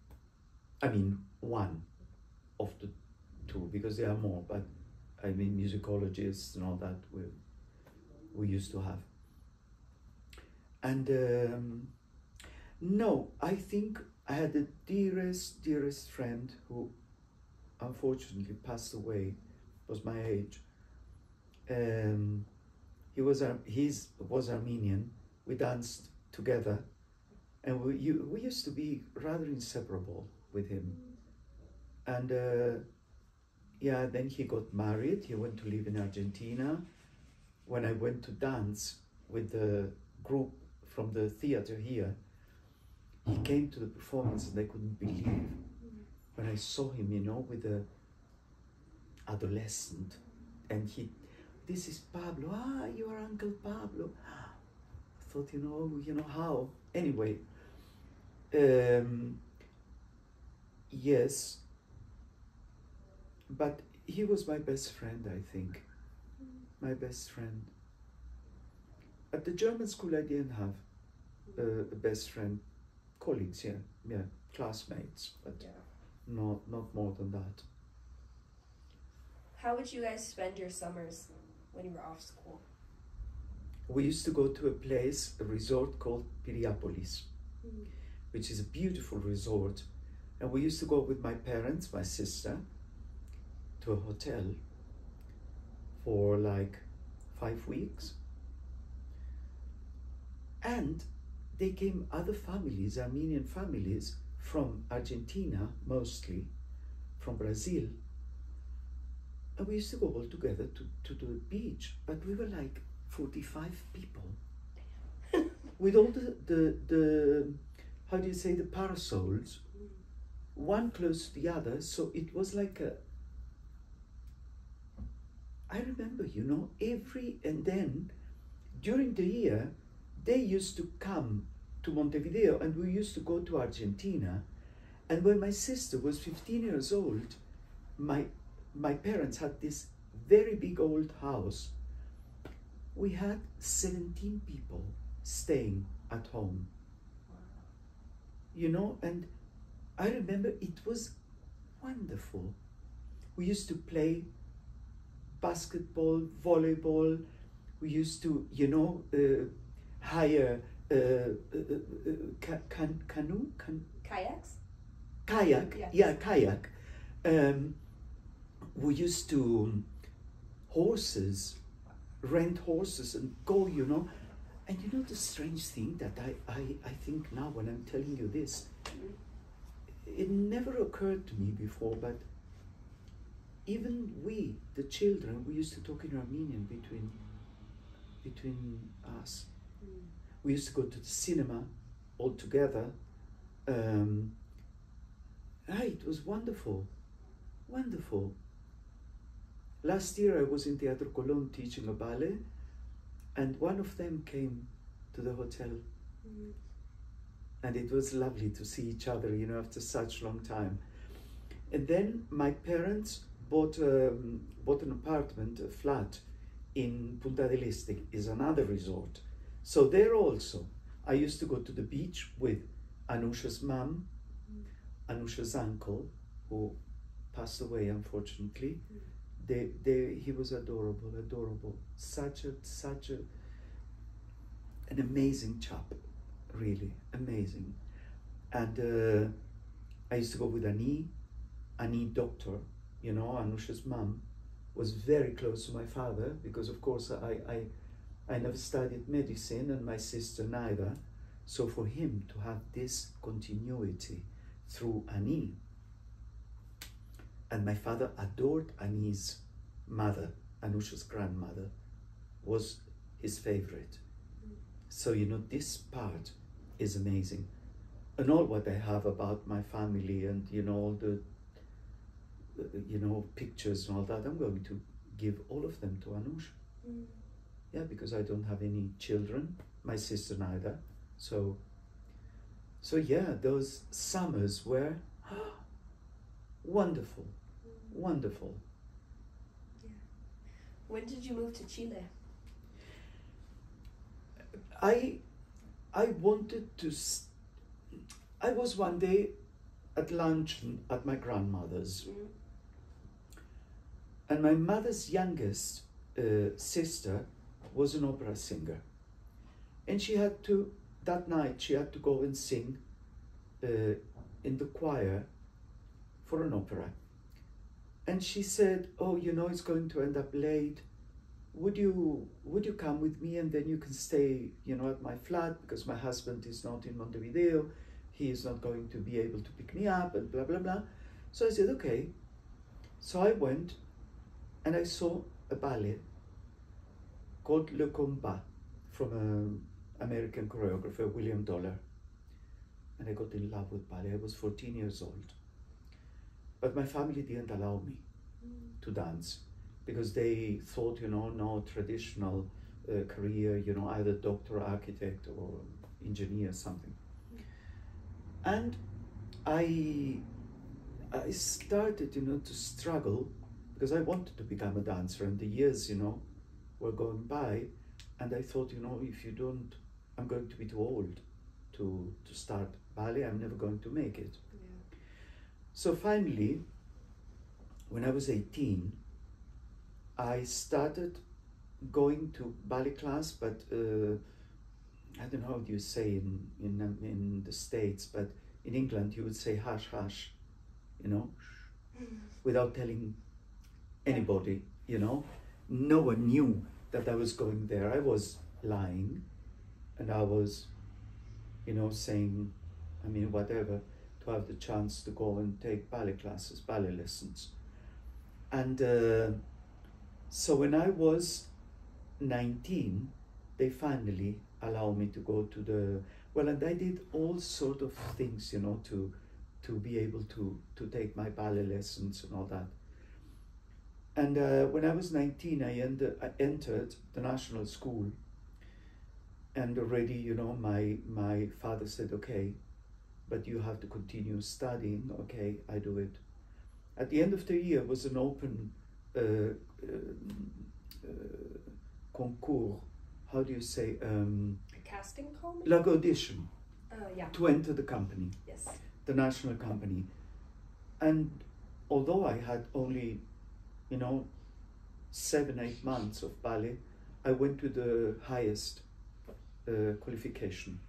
S2: I mean, one of the two, because there are more, but I mean musicologists and all that we used to have. And no, I think I had the dearest friend who unfortunately passed away, was my age. He was Armenian. We danced together, and we used to be rather inseparable with him. And yeah, then he got married. He went to live in Argentina. When I went to dance with the group from the theater here, he came to the performance, and I couldn't believe when I saw him, you know, with the adolescent, and this is Pablo. You are Uncle Pablo. I thought, you know how. Anyway, yes, but he was my best friend, I think. My best friend. At the German school, I didn't have a best friend. Colleagues, yeah, classmates, but not more than that.
S1: How would you guys spend your summers when you were off school?
S2: We used to go to a resort called Piriapolis, which is a beautiful resort. And we used to go with my parents, my sister, to a hotel for like 5 weeks. And they came other families, Armenian families, from Argentina, mostly, from Brazil. And we used to go all together to the beach, but we were like 45 people. with all the how do you say, the parasols, one close to the other. So it was like a, I remember, you know, and then during the year, they used to come to Montevideo and we used to go to Argentina. And when my sister was 15 years old, my parents had this very big old house. We had 17 people staying at home. You know, and I remember it was wonderful. We used to play basketball, volleyball. We used to, you know, hire canoe?
S1: Kayaks?
S2: Kayak,
S1: Yes.
S2: yeah, kayak. We used to rent horses and go, you know. And you know the strange thing that I think now when I'm telling you this, it never occurred to me before, but even we, the children, we used to talk in Armenian between us. We used to go to the cinema all together. It was wonderful, wonderful. Last year I was in Teatro Colón teaching a ballet, and one of them came to the hotel. And it was lovely to see each other, you know, after such a long time. And then my parents bought an apartment, a flat in Punta del Este, is another resort. So there also, I used to go to the beach with Anusha's mom, Anusha's uncle, who passed away unfortunately. He was adorable, adorable. Such an amazing chap, really amazing. And I used to go with Ani doctor, you know, Anusha's mom was very close to my father because of course I never studied medicine and my sister neither. So for him to have this continuity through Ani, and my father adored Ani's mother, Anusha's grandmother, was his favorite. So, you know, this part is amazing. And all what I have about my family and, you know, all the, you know, pictures and all that, I'm going to give all of them to Anusha. Yeah, because I don't have any children, my sister neither. So yeah, those summers were wonderful, wonderful.
S1: Yeah. When did you move to Chile?
S2: I wanted to, I was one day at lunch at my grandmother's, and my mother's youngest sister was an opera singer, and she had to, that night she had to go and sing in the choir for an opera. And she said, oh, you know, it's going to end up late. Would you come with me and then you can stay, you know, at my flat because my husband is not in Montevideo. He is not going to be able to pick me up and blah, blah, blah. So I said, okay. So I went and I saw a ballet called Le Combat from an American choreographer, William Dollar. And I got in love with ballet. I was 14 years old. But my family didn't allow me to dance because they thought, you know, no traditional career, you know, either doctor, architect, or engineer, something. And I started, you know, to struggle because I wanted to become a dancer, and the years, you know, were going by, and I thought, you know, if you don't, I'm going to be too old to start ballet. I'm never going to make it. Yeah. So finally, when I was 18, I started going to ballet class, but I don't know how you say in the States, but in England you would say hush hush, you know, without telling anybody, you know. No one knew that I was going there. I was lying, and I was, you know, saying, I mean, whatever, to have the chance to go and take ballet classes, ballet lessons. And so when I was 19, they finally allow me to go to the, well, and I did all sort of things, you know, to be able to take my ballet lessons and all that. And when I was 19, I entered the national school, and already, you know, my father said, okay, but you have to continue studying. Okay, I do it. At the end of the year was an open concours, how do you say?
S1: A casting call?
S2: Like audition.
S1: Yeah.
S2: To enter the company.
S1: Yes.
S2: The national company. And although I had only, you know, 7-8 months of ballet, I went to the highest qualification.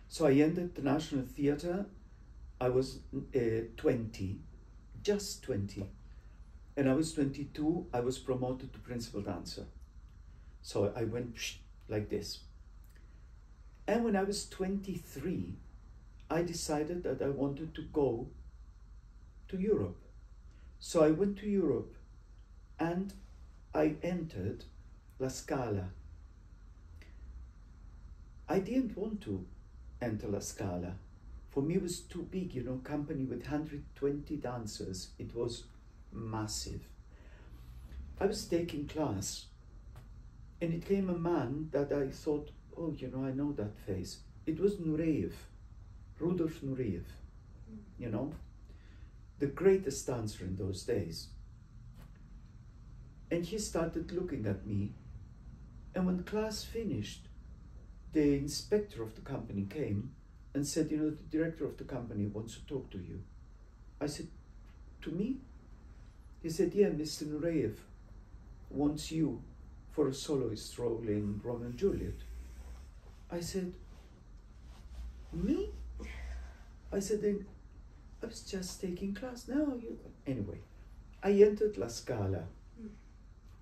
S2: So I entered the National Theatre. I was 20, just 20. And I was 22, I was promoted to principal dancer. So I went like this. And when I was 23, I decided that I wanted to go to Europe. So I went to Europe and I entered La Scala. I didn't want to enter La Scala. For me it was too big, you know, company with 120 dancers. It was massive. I was taking class and it came a man that I thought, oh, you know, I know that face. It was Nureyev, Rudolf Nureyev, you know, the greatest dancer in those days. And he started looking at me, and when class finished, the inspector of the company came and said, you know, the director of the company wants to talk to you. I said, to me? He said, yeah, Mr. Nureyev wants you for a soloist role in Romeo and Juliet. I said, me? I said, then I was just taking class. No, you. Anyway, I entered La Scala.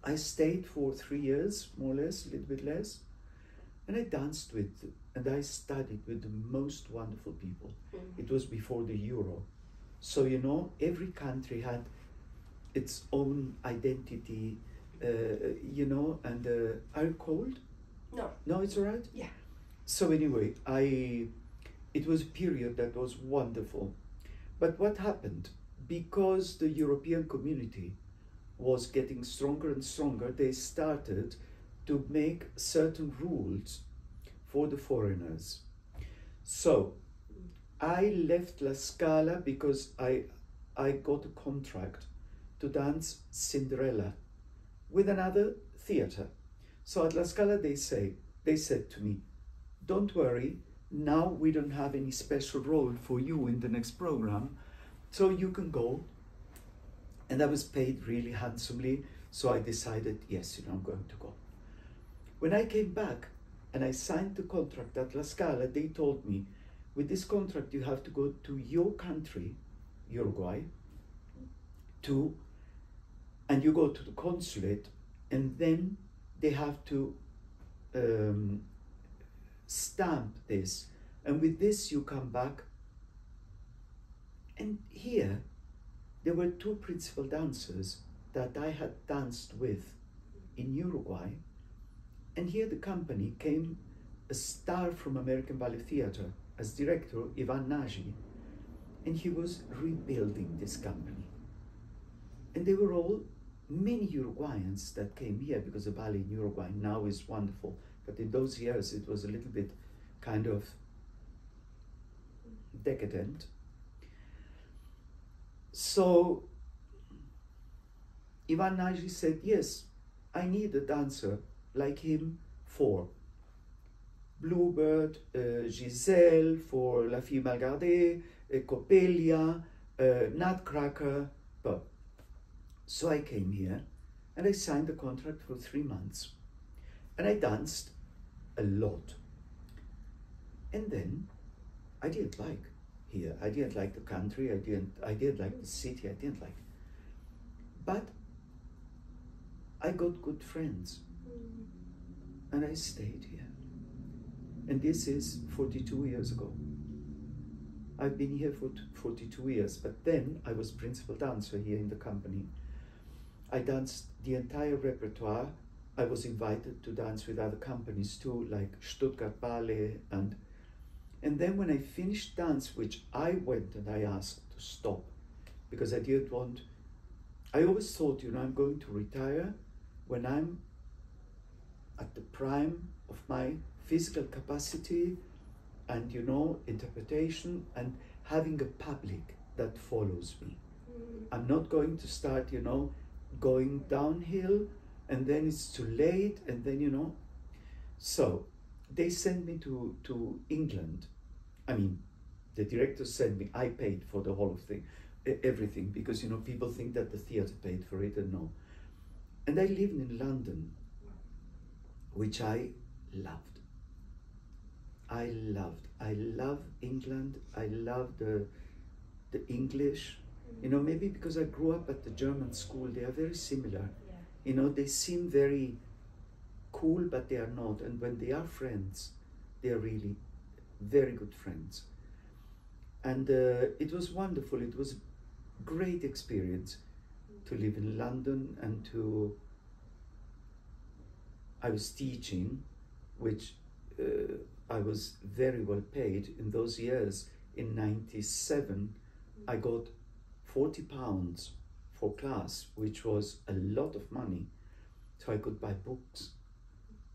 S2: I stayed for 3 years, more or less, a little bit less. And I danced with, and I studied with the most wonderful people. It was before the Euro. So, you know, every country had its own identity, you know, and are you cold?
S1: No.
S2: No, it's all right?
S1: Yeah.
S2: So anyway, it was a period that was wonderful. But what happened? Because the European community was getting stronger and stronger, they started to make certain rules for the foreigners. So I left La Scala because I got a contract to dance Cinderella with another theater. So at La Scala they said to me, don't worry, now we don't have any special role for you in the next program, so you can go. And I was paid really handsomely, so I decided, yes, you know, I'm going to go. When I came back and I signed the contract at La Scala, they told me, with this contract you have to go to your country, Uruguay, and you go to the consulate, and then they have to stamp this, and with this you come back. And here there were 2 principal dancers that I had danced with in Uruguay, and here the company came a star from American Ballet Theatre as director, Ivan Nagy, and he was rebuilding this company. And they were all many Uruguayans that came here, because the ballet in Uruguay now is wonderful, but in those years it was a little bit kind of decadent. So Ivan Nagy said, yes, I need a dancer like him for Bluebird, Giselle, for La Fille Mal Gardée, Coppelia, Nutcracker. But so I came here and I signed the contract for 3 months, and I danced a lot. And then I didn't like here. I didn't like the country. I didn't like the city. I didn't like. But I got good friends, and I stayed here. And this is 42 years ago. I've been here for 42 years, but then I was principal dancer here in the company. I danced the entire repertoire. I was invited to dance with other companies too, like Stuttgart Ballet, and then when I finished dance, which I went and I asked to stop, because I didn't want, I always thought, you know, I'm going to retire when I'm at the prime of my physical capacity and, you know, interpretation and having a public that follows me. I'm not going to start, you know, going downhill and then it's too late and then, you know. So they sent me to England. I mean, the director sent me, I paid for the whole thing, everything, because, you know, people think that the theater paid for it, and no. And I lived in London, which I loved. I love England. I love the English. You know, maybe because I grew up at the German school, they are very similar.
S1: Yeah.
S2: You know, they seem very cool, but they are not. And when they are friends, they are really very good friends. And it was wonderful. It was a great experience to live in London and to, I was teaching, which I was very well paid in those years. In 97, I got £40 for class, which was a lot of money. So I could buy books.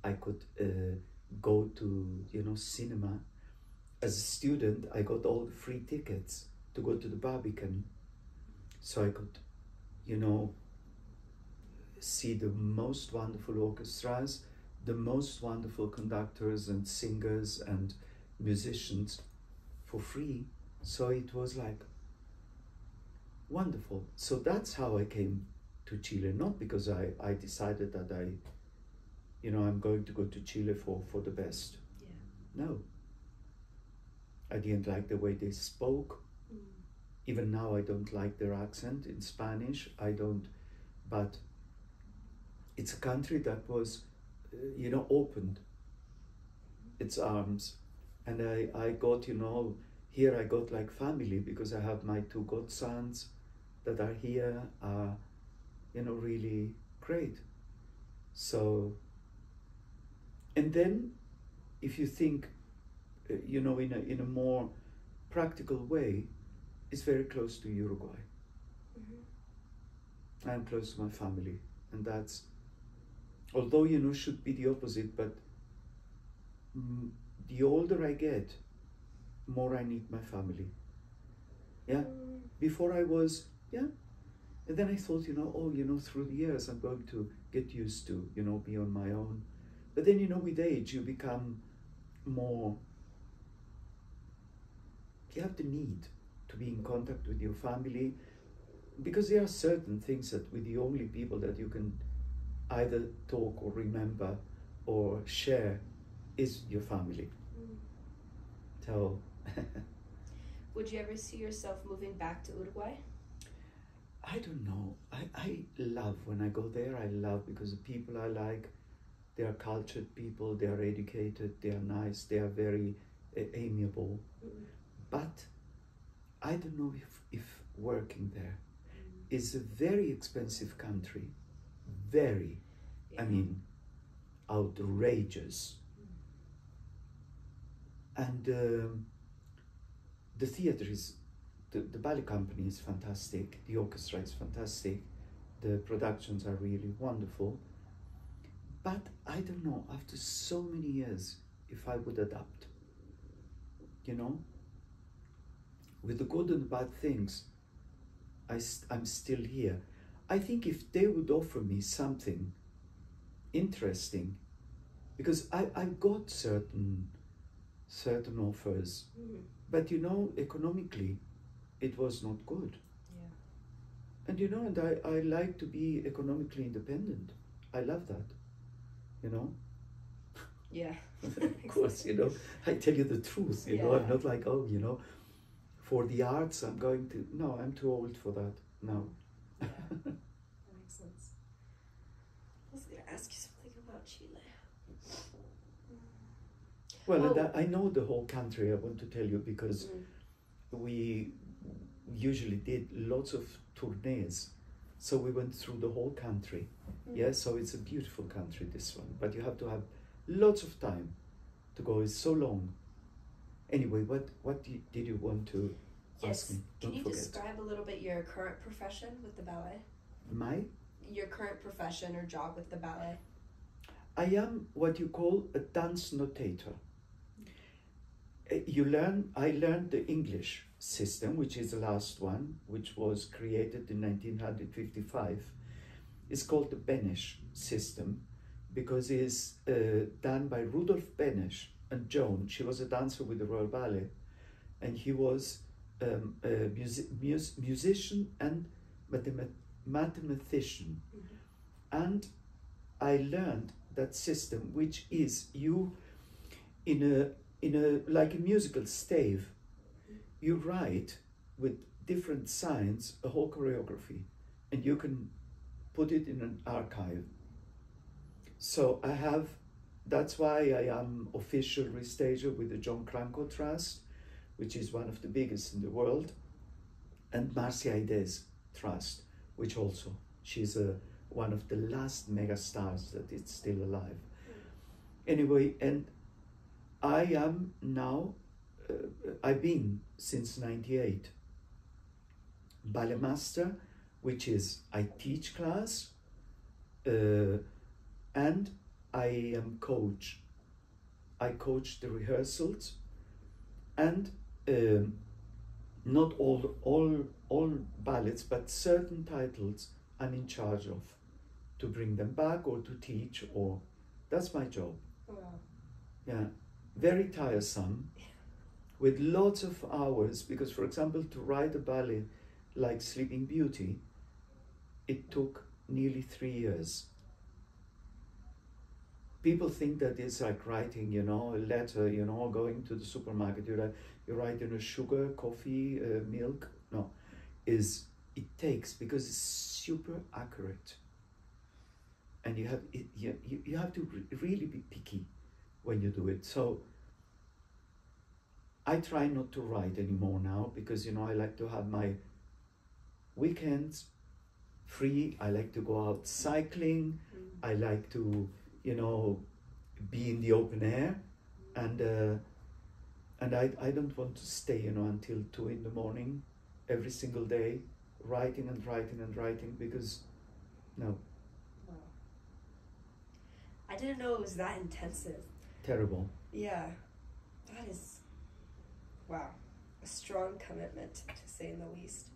S2: I could go to, you know, cinema. As a student, I got all the free tickets to go to the Barbican. So I could, you know, see the most wonderful orchestras, the most wonderful conductors and singers and musicians for free. So it was like wonderful. So that's how I came to Chile, not because I decided that you know, I'm going to go to Chile for the best. Yeah. No. I didn't like the way they spoke. Even now I don't like their accent in Spanish. I don't, but it's a country that was, you know, opened its arms. And I got, you know, here I got like family because I have my 2 godsons that are here, you know, really great. So, and then if you think, you know, in a more practical way, it's very close to Uruguay. I'm close to my family, and that's, although, you know, should be the opposite, but the older I get, more I need my family. Yeah. Before I was, yeah. And then I thought, you know, oh, you know, through the years I'm going to get used to, you know, be on my own. But then, you know, with age you become more, you have the need to be in contact with your family, because there are certain things that with the only people that you can either talk or remember or share is your family. So
S1: would you ever see yourself moving back to Uruguay?
S2: I don't know. I love when I go there. I love because the people I like, they are cultured people, they are educated, they are nice, they are very amiable. But I don't know if working there is a very expensive country. Very, yeah. I mean, outrageous. And the theater is, the ballet company is fantastic, the orchestra is fantastic, the productions are really wonderful. But I don't know, after so many years, if I would adapt, you know? With the good and bad things, I'm still here. I think if they would offer me something interesting, because I got certain offers, but, you know, economically, it was not good. Yeah. And, you know, and I like to be economically independent. I love that, you know?
S1: Yeah.
S2: Of course, you know, I tell you the truth, you know, I'm not like, oh, you know, for the arts, I'm going to, no, I'm too old for that, no.
S1: Yeah, that makes sense. I was going to ask you something about Chile.
S2: Well, I know the whole country, I want to tell you, because we usually did lots of tournees. So we went through the whole country. Yeah, so it's a beautiful country, this one. But you have to have lots of time to go. It's so long. Anyway, what did you want to ask me?
S1: Can you describe a little bit your current profession with the ballet? Your current profession or job with the ballet?
S2: I am what you call a dance notator. I learned the English system, which is the last one, which was created in 1955. It's called the Benesch system because it's done by Rudolf Benesch and Joan. She was a dancer with the Royal Ballet, and he was a musician and mathematician. And I learned that system, which is you in a like a musical stave, you write with different signs a whole choreography, and you can put it in an archive. So that's why I am official restager with the John Cranko Trust, which is one of the biggest in the world, and Marcia Aidez Trust, which also, she's one of the last mega stars that is still alive. Anyway, and I am now, I've been since '98 ballet master, which is I teach class, and I am coach. I coach the rehearsals, and not all ballets, but certain titles I'm in charge of, to bring them back or to teach, or that's my job.
S1: Wow.
S2: Yeah, very tiresome, with lots of hours, because for example, to write a ballet like Sleeping Beauty, it took nearly 3 years. People think that it's like writing, you know, a letter, you know, going to the supermarket, you write in a sugar, coffee, milk. No, it takes, because it's super accurate. And you have to really be picky when you do it. So I try not to write anymore now, because, you know, I like to have my weekends free. I like to go out cycling. I like to, you know, be in the open air, and I don't want to stay, you know, until 2 in the morning every single day, writing and writing and writing, because no.
S1: Wow. I didn't know it was that intensive.
S2: Terrible.
S1: Yeah, that is, wow, a strong commitment, to say in the least.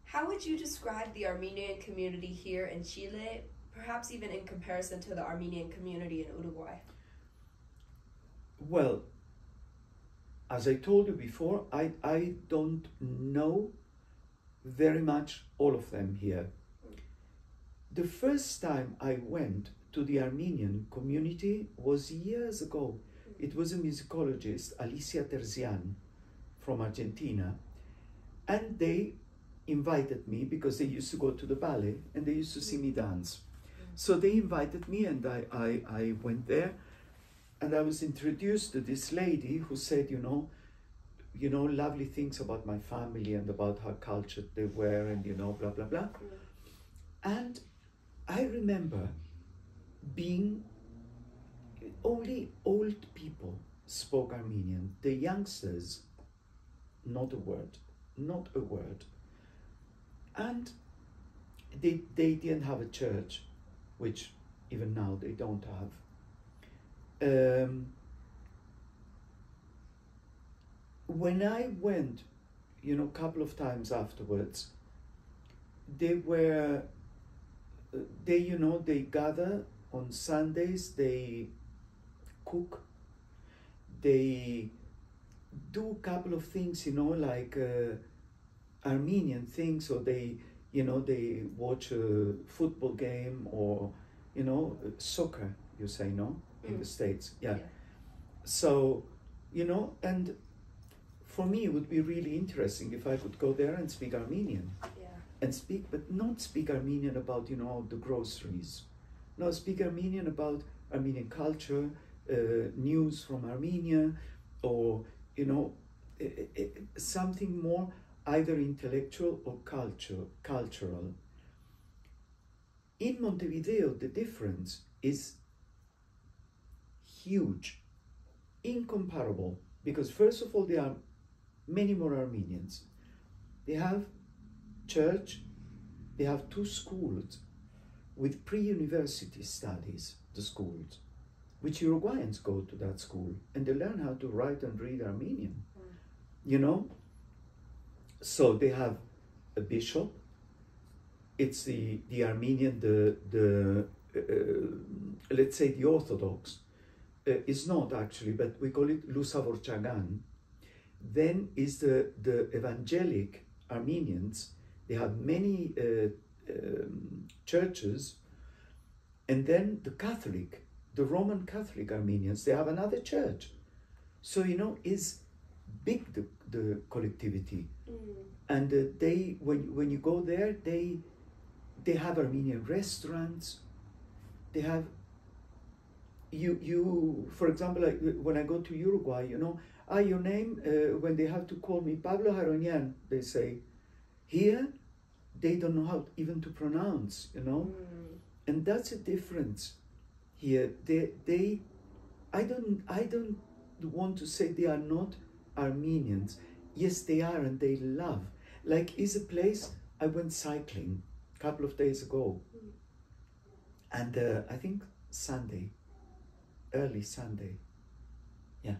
S1: How would you describe the Armenian community here in Chile, perhaps even in comparison to the Armenian community in Uruguay?
S2: Well, as I told you before, I don't know very much all of them here. The first time I went to the Armenian community was years ago. It was a musicologist, Alicia Terzian, from Argentina, and they invited me, because they used to go to the ballet and they used to see me dance. So they invited me, and I went there, and I was introduced to this lady who said, you know, lovely things about my family and about how cultured they were, and, you know, blah, blah, blah. And I remember being, only old people spoke Armenian. The youngsters, not a word, not a word. And they didn't have a church, which even now they don't have. When I went, you know, a couple of times afterwards, they gather on Sundays, they cook, they do a couple of things, you know, like Armenian things, or they watch a football game, or, you know, soccer, you say, no? In the States, yeah. So, you know, and for me it would be really interesting if I could go there and speak Armenian. And but not speak Armenian about, you know, the groceries. No, speak Armenian about Armenian culture, news from Armenia, or, you know, something more either intellectual or cultural. In Montevideo, the difference is huge, incomparable, because first of all, there are many more Armenians. They have church, they have 2 schools with pre-university studies, the schools, which Uruguayans go to that school, and they learn how to write and read Armenian, you know? So they have a bishop. It's the Armenian, let's say the Orthodox. It's not actually, but we call it Lusavor Chagan. Then is the evangelic Armenians. They have many churches. And then the Catholic, the Roman Catholic Armenians, they have another church. So, you know, is big, the collectivity. And they, when you go there, they have Armenian restaurants. They have, you for example, like when I go to Uruguay, you know, your name, when they have to call me Pablo Aharonian, they say. Here, they don't know how even to pronounce, you know. And that's a difference here. I don't want to say they are not Armenians. Yes, they are, and they love. Like, is a place I went cycling a couple of days ago, and I think Sunday, early Sunday, yeah,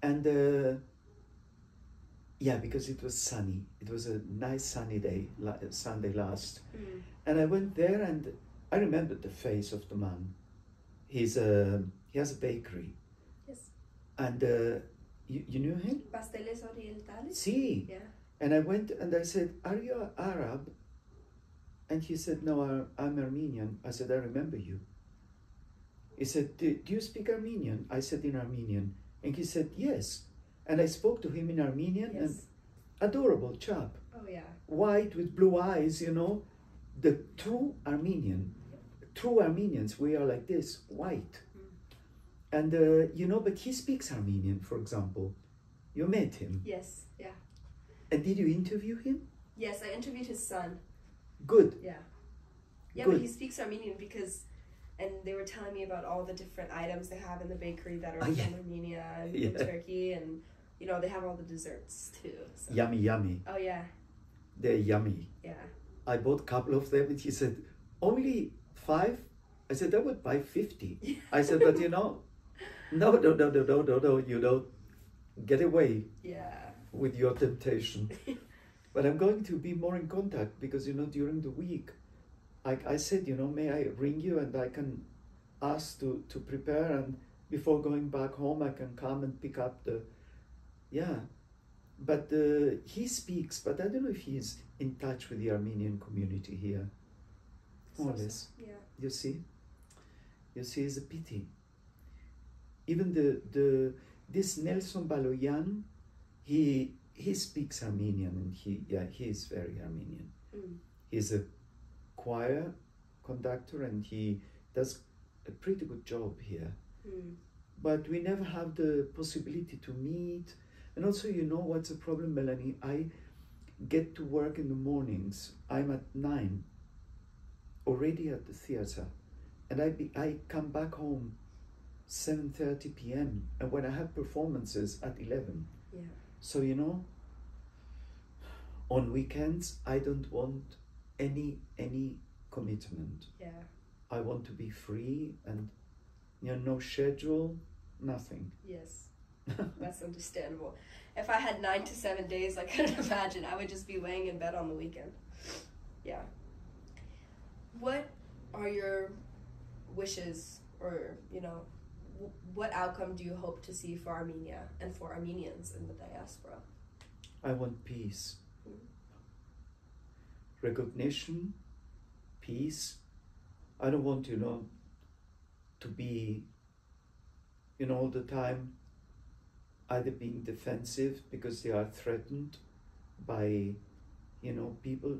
S2: and yeah, because it was sunny. It was a nice sunny day, Sunday last, and I went there, and I remembered the face of the man. He has a bakery.
S1: Yes.
S2: And you knew him?
S1: Pasteles orientales?
S2: Sí.
S1: Yeah.
S2: And I went and I said, "Are you Arab?" And he said, "No, I'm Armenian." I said, "I remember you." He said, do you speak Armenian?" I said, "In Armenian." And he said, "Yes." And I spoke to him in Armenian,
S1: Yes.
S2: and adorable chap.
S1: Oh, yeah.
S2: White with blue eyes, you know, the true Armenian. True Armenians, we are like this, white. And, you know, but he speaks Armenian, for example. You met him.
S1: Yes, yeah.
S2: And did you interview him?
S1: Yes, I interviewed his son.
S2: Good.
S1: Yeah. Yeah,
S2: Good.
S1: but he speaks Armenian because, and they were telling me about all the different items they have in the bakery that are from Armenia and from Turkey, and, you know, they have all the desserts too. So.
S2: Yummy, yummy.
S1: Oh, yeah.
S2: They're yummy.
S1: Yeah.
S2: I bought a couple of them, and he said, "Only 5?" I said, "I would buy 50. I said, "But you know, no, you don't get away with your temptation." But I'm going to be more in contact because, you know, during the week, I said, you know, may I ring you and I can ask to prepare, and before going back home, I can come and pick up But he speaks, but I don't know if he's in touch with the Armenian community here. More or less.
S1: Yeah.
S2: You see, it's a pity. Even this Nelson Baloyan, he speaks Armenian, and he is very Armenian. He's a choir conductor, and he does a pretty good job here. But we never have the possibility to meet. And also, you know what's the problem, Melanie? I get to work in the mornings. I'm at 9, already at the theater, and I come back home 7:30 p.m. and when I have performances at 11.
S1: Yeah. So,
S2: you know, on weekends I don't want any commitment.
S1: Yeah.
S2: I want to be free, and, you know, no schedule, nothing.
S1: Yes. That's understandable. If I had 9 to 7 days, I couldn't imagine. I would just be laying in bed on the weekend. Yeah. What are your wishes, or, you know, what outcome do you hope to see for Armenia and for Armenians in the diaspora?
S2: I want peace. Recognition, peace. I don't want, you know, to be, you know, all the time either being defensive because they are threatened by, you know, people.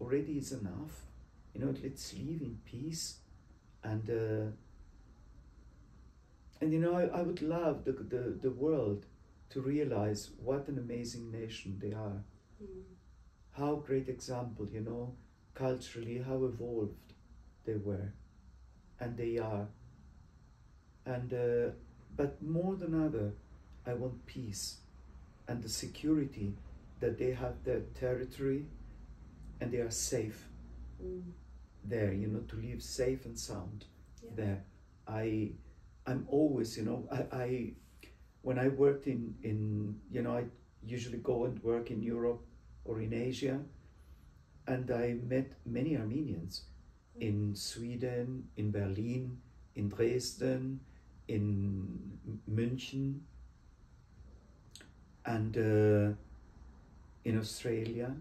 S2: Already is enough. You know, let's live in peace. And you know, I would love the world to realize what an amazing nation they are. How great example, you know, culturally, how evolved. they were, and they are. And but more than other, I want peace and the security that they have their territory and they are safe there, you know, to live safe and sound there. I'm always, you know, I when I worked in you know, I usually go and work in Europe or in Asia, and I met many Armenians in Sweden, in Berlin, in Dresden, in München, and in Australia,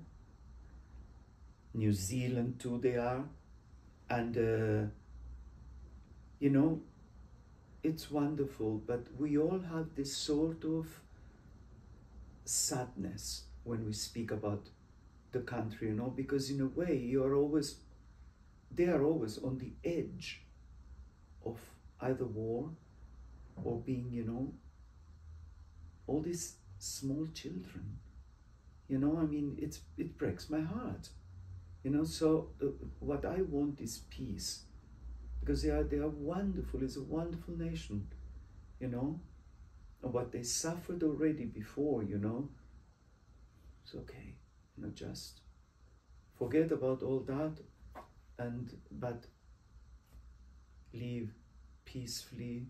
S2: New Zealand too they are, and you know, it's wonderful, but we all have this sort of sadness when we speak about the country, you know, because in a way they are always on the edge of either war or being, you know, all these small children, you know, I mean, it breaks my heart, you know. So what I want is peace, because they are wonderful. It's a wonderful nation, you know, and what they suffered already before, you know, it's okay, you know, just forget about all that, but live peacefully.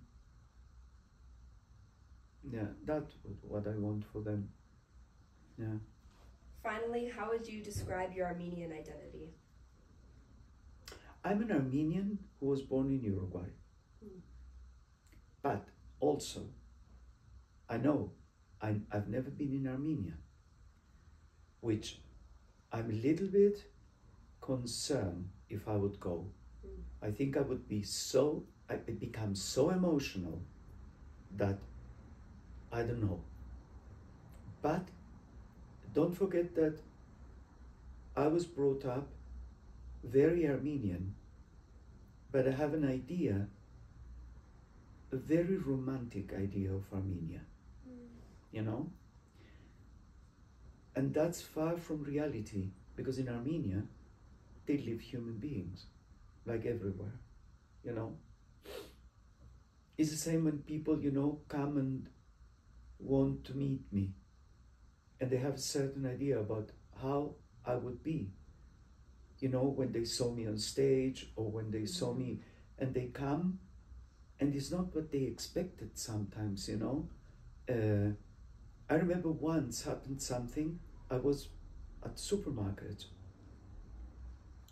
S2: Yeah, that's what I want for them. Yeah.
S1: Finally, how would you describe your Armenian identity?
S2: I'm an Armenian who was born in Uruguay. But also, I know I've never been in Armenia, which I'm a little bit concerned if I would go. I think I would be I become so emotional that I don't know. But don't forget that I was brought up very Armenian, but I have an idea, a very romantic idea of Armenia, you know? And that's far from reality, because in Armenia, they live human beings, like everywhere, you know? It's the same when people, you know, come and want to meet me, and they have a certain idea about how I would be, you know, when they saw me on stage or when they saw me, and they come, and it's not what they expected sometimes, you know. I remember once happened something. I was at the supermarket,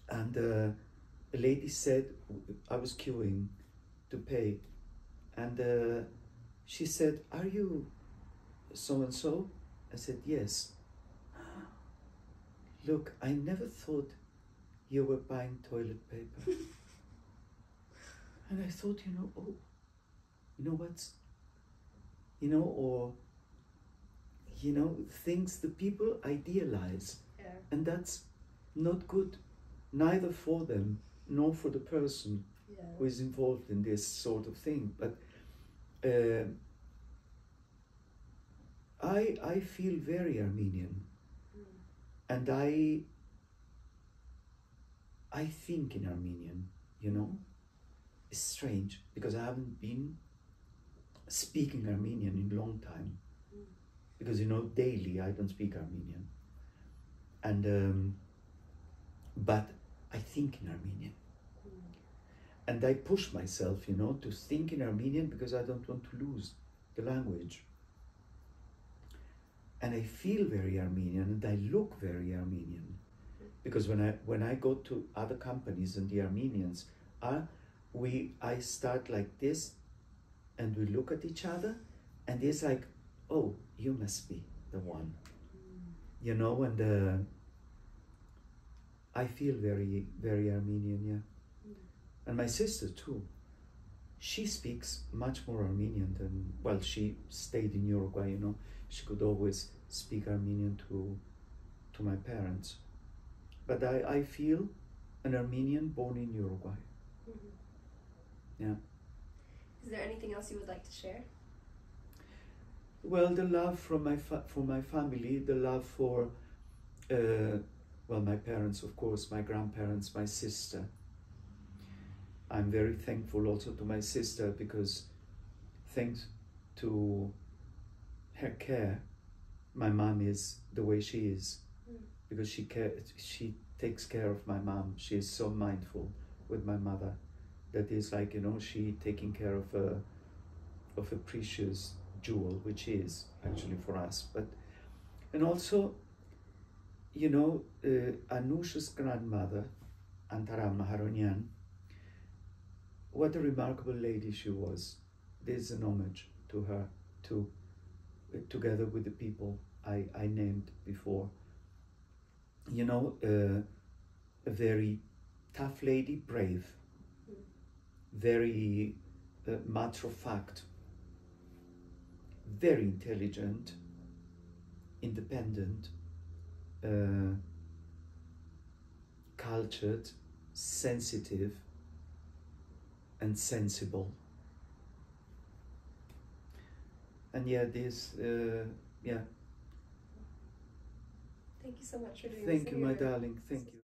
S2: and a lady said, I was queuing to pay, and she said, "Are you so-and-so?" I said, "Yes." "Look, I never thought you were buying toilet paper." And I thought, you know, oh, you know what's, you know, or, you know, things the people idealize.
S1: Yeah. And
S2: and that's not good, neither for them nor for the person who is involved in this sort of thing. But I feel very Armenian, and I think in Armenian, you know. It's strange, because I haven't been speaking Armenian in a long time, because, you know, daily I don't speak Armenian, and but I think in Armenian, and I push myself, you know, to think in Armenian, because I don't want to lose the language. And I feel very Armenian, and I look very Armenian, because when I go to other companies and the Armenians are, I start like this, and we look at each other, and it's like, oh, you must be the one, you know. And I feel very, very Armenian, yeah. And my sister too. She speaks much more Armenian than, well, she stayed in Uruguay, you know. She could always speak Armenian to my parents. But I feel an Armenian born in Uruguay. Yeah.
S1: Is there anything else you would like to share?
S2: Well, the love from my family, the love for, well, my parents, of course, my grandparents, my sister. I'm very thankful also to my sister, because thanks to her care, my mom is the way she is, because she takes care of my mom. She is so mindful with my mother. That is like, you know, she taking care of a precious jewel, which is actually for us. But, and also, you know, Anusha's grandmother, Aharonian, what a remarkable lady she was. There's an homage to her too, together with the people I named before. You know, a very tough lady, brave, very matter of fact, very intelligent, independent, cultured, sensitive, and sensible. And yeah, this, yeah.
S1: Thank you so much for doing this.
S2: Thank you, my darling. Thank you.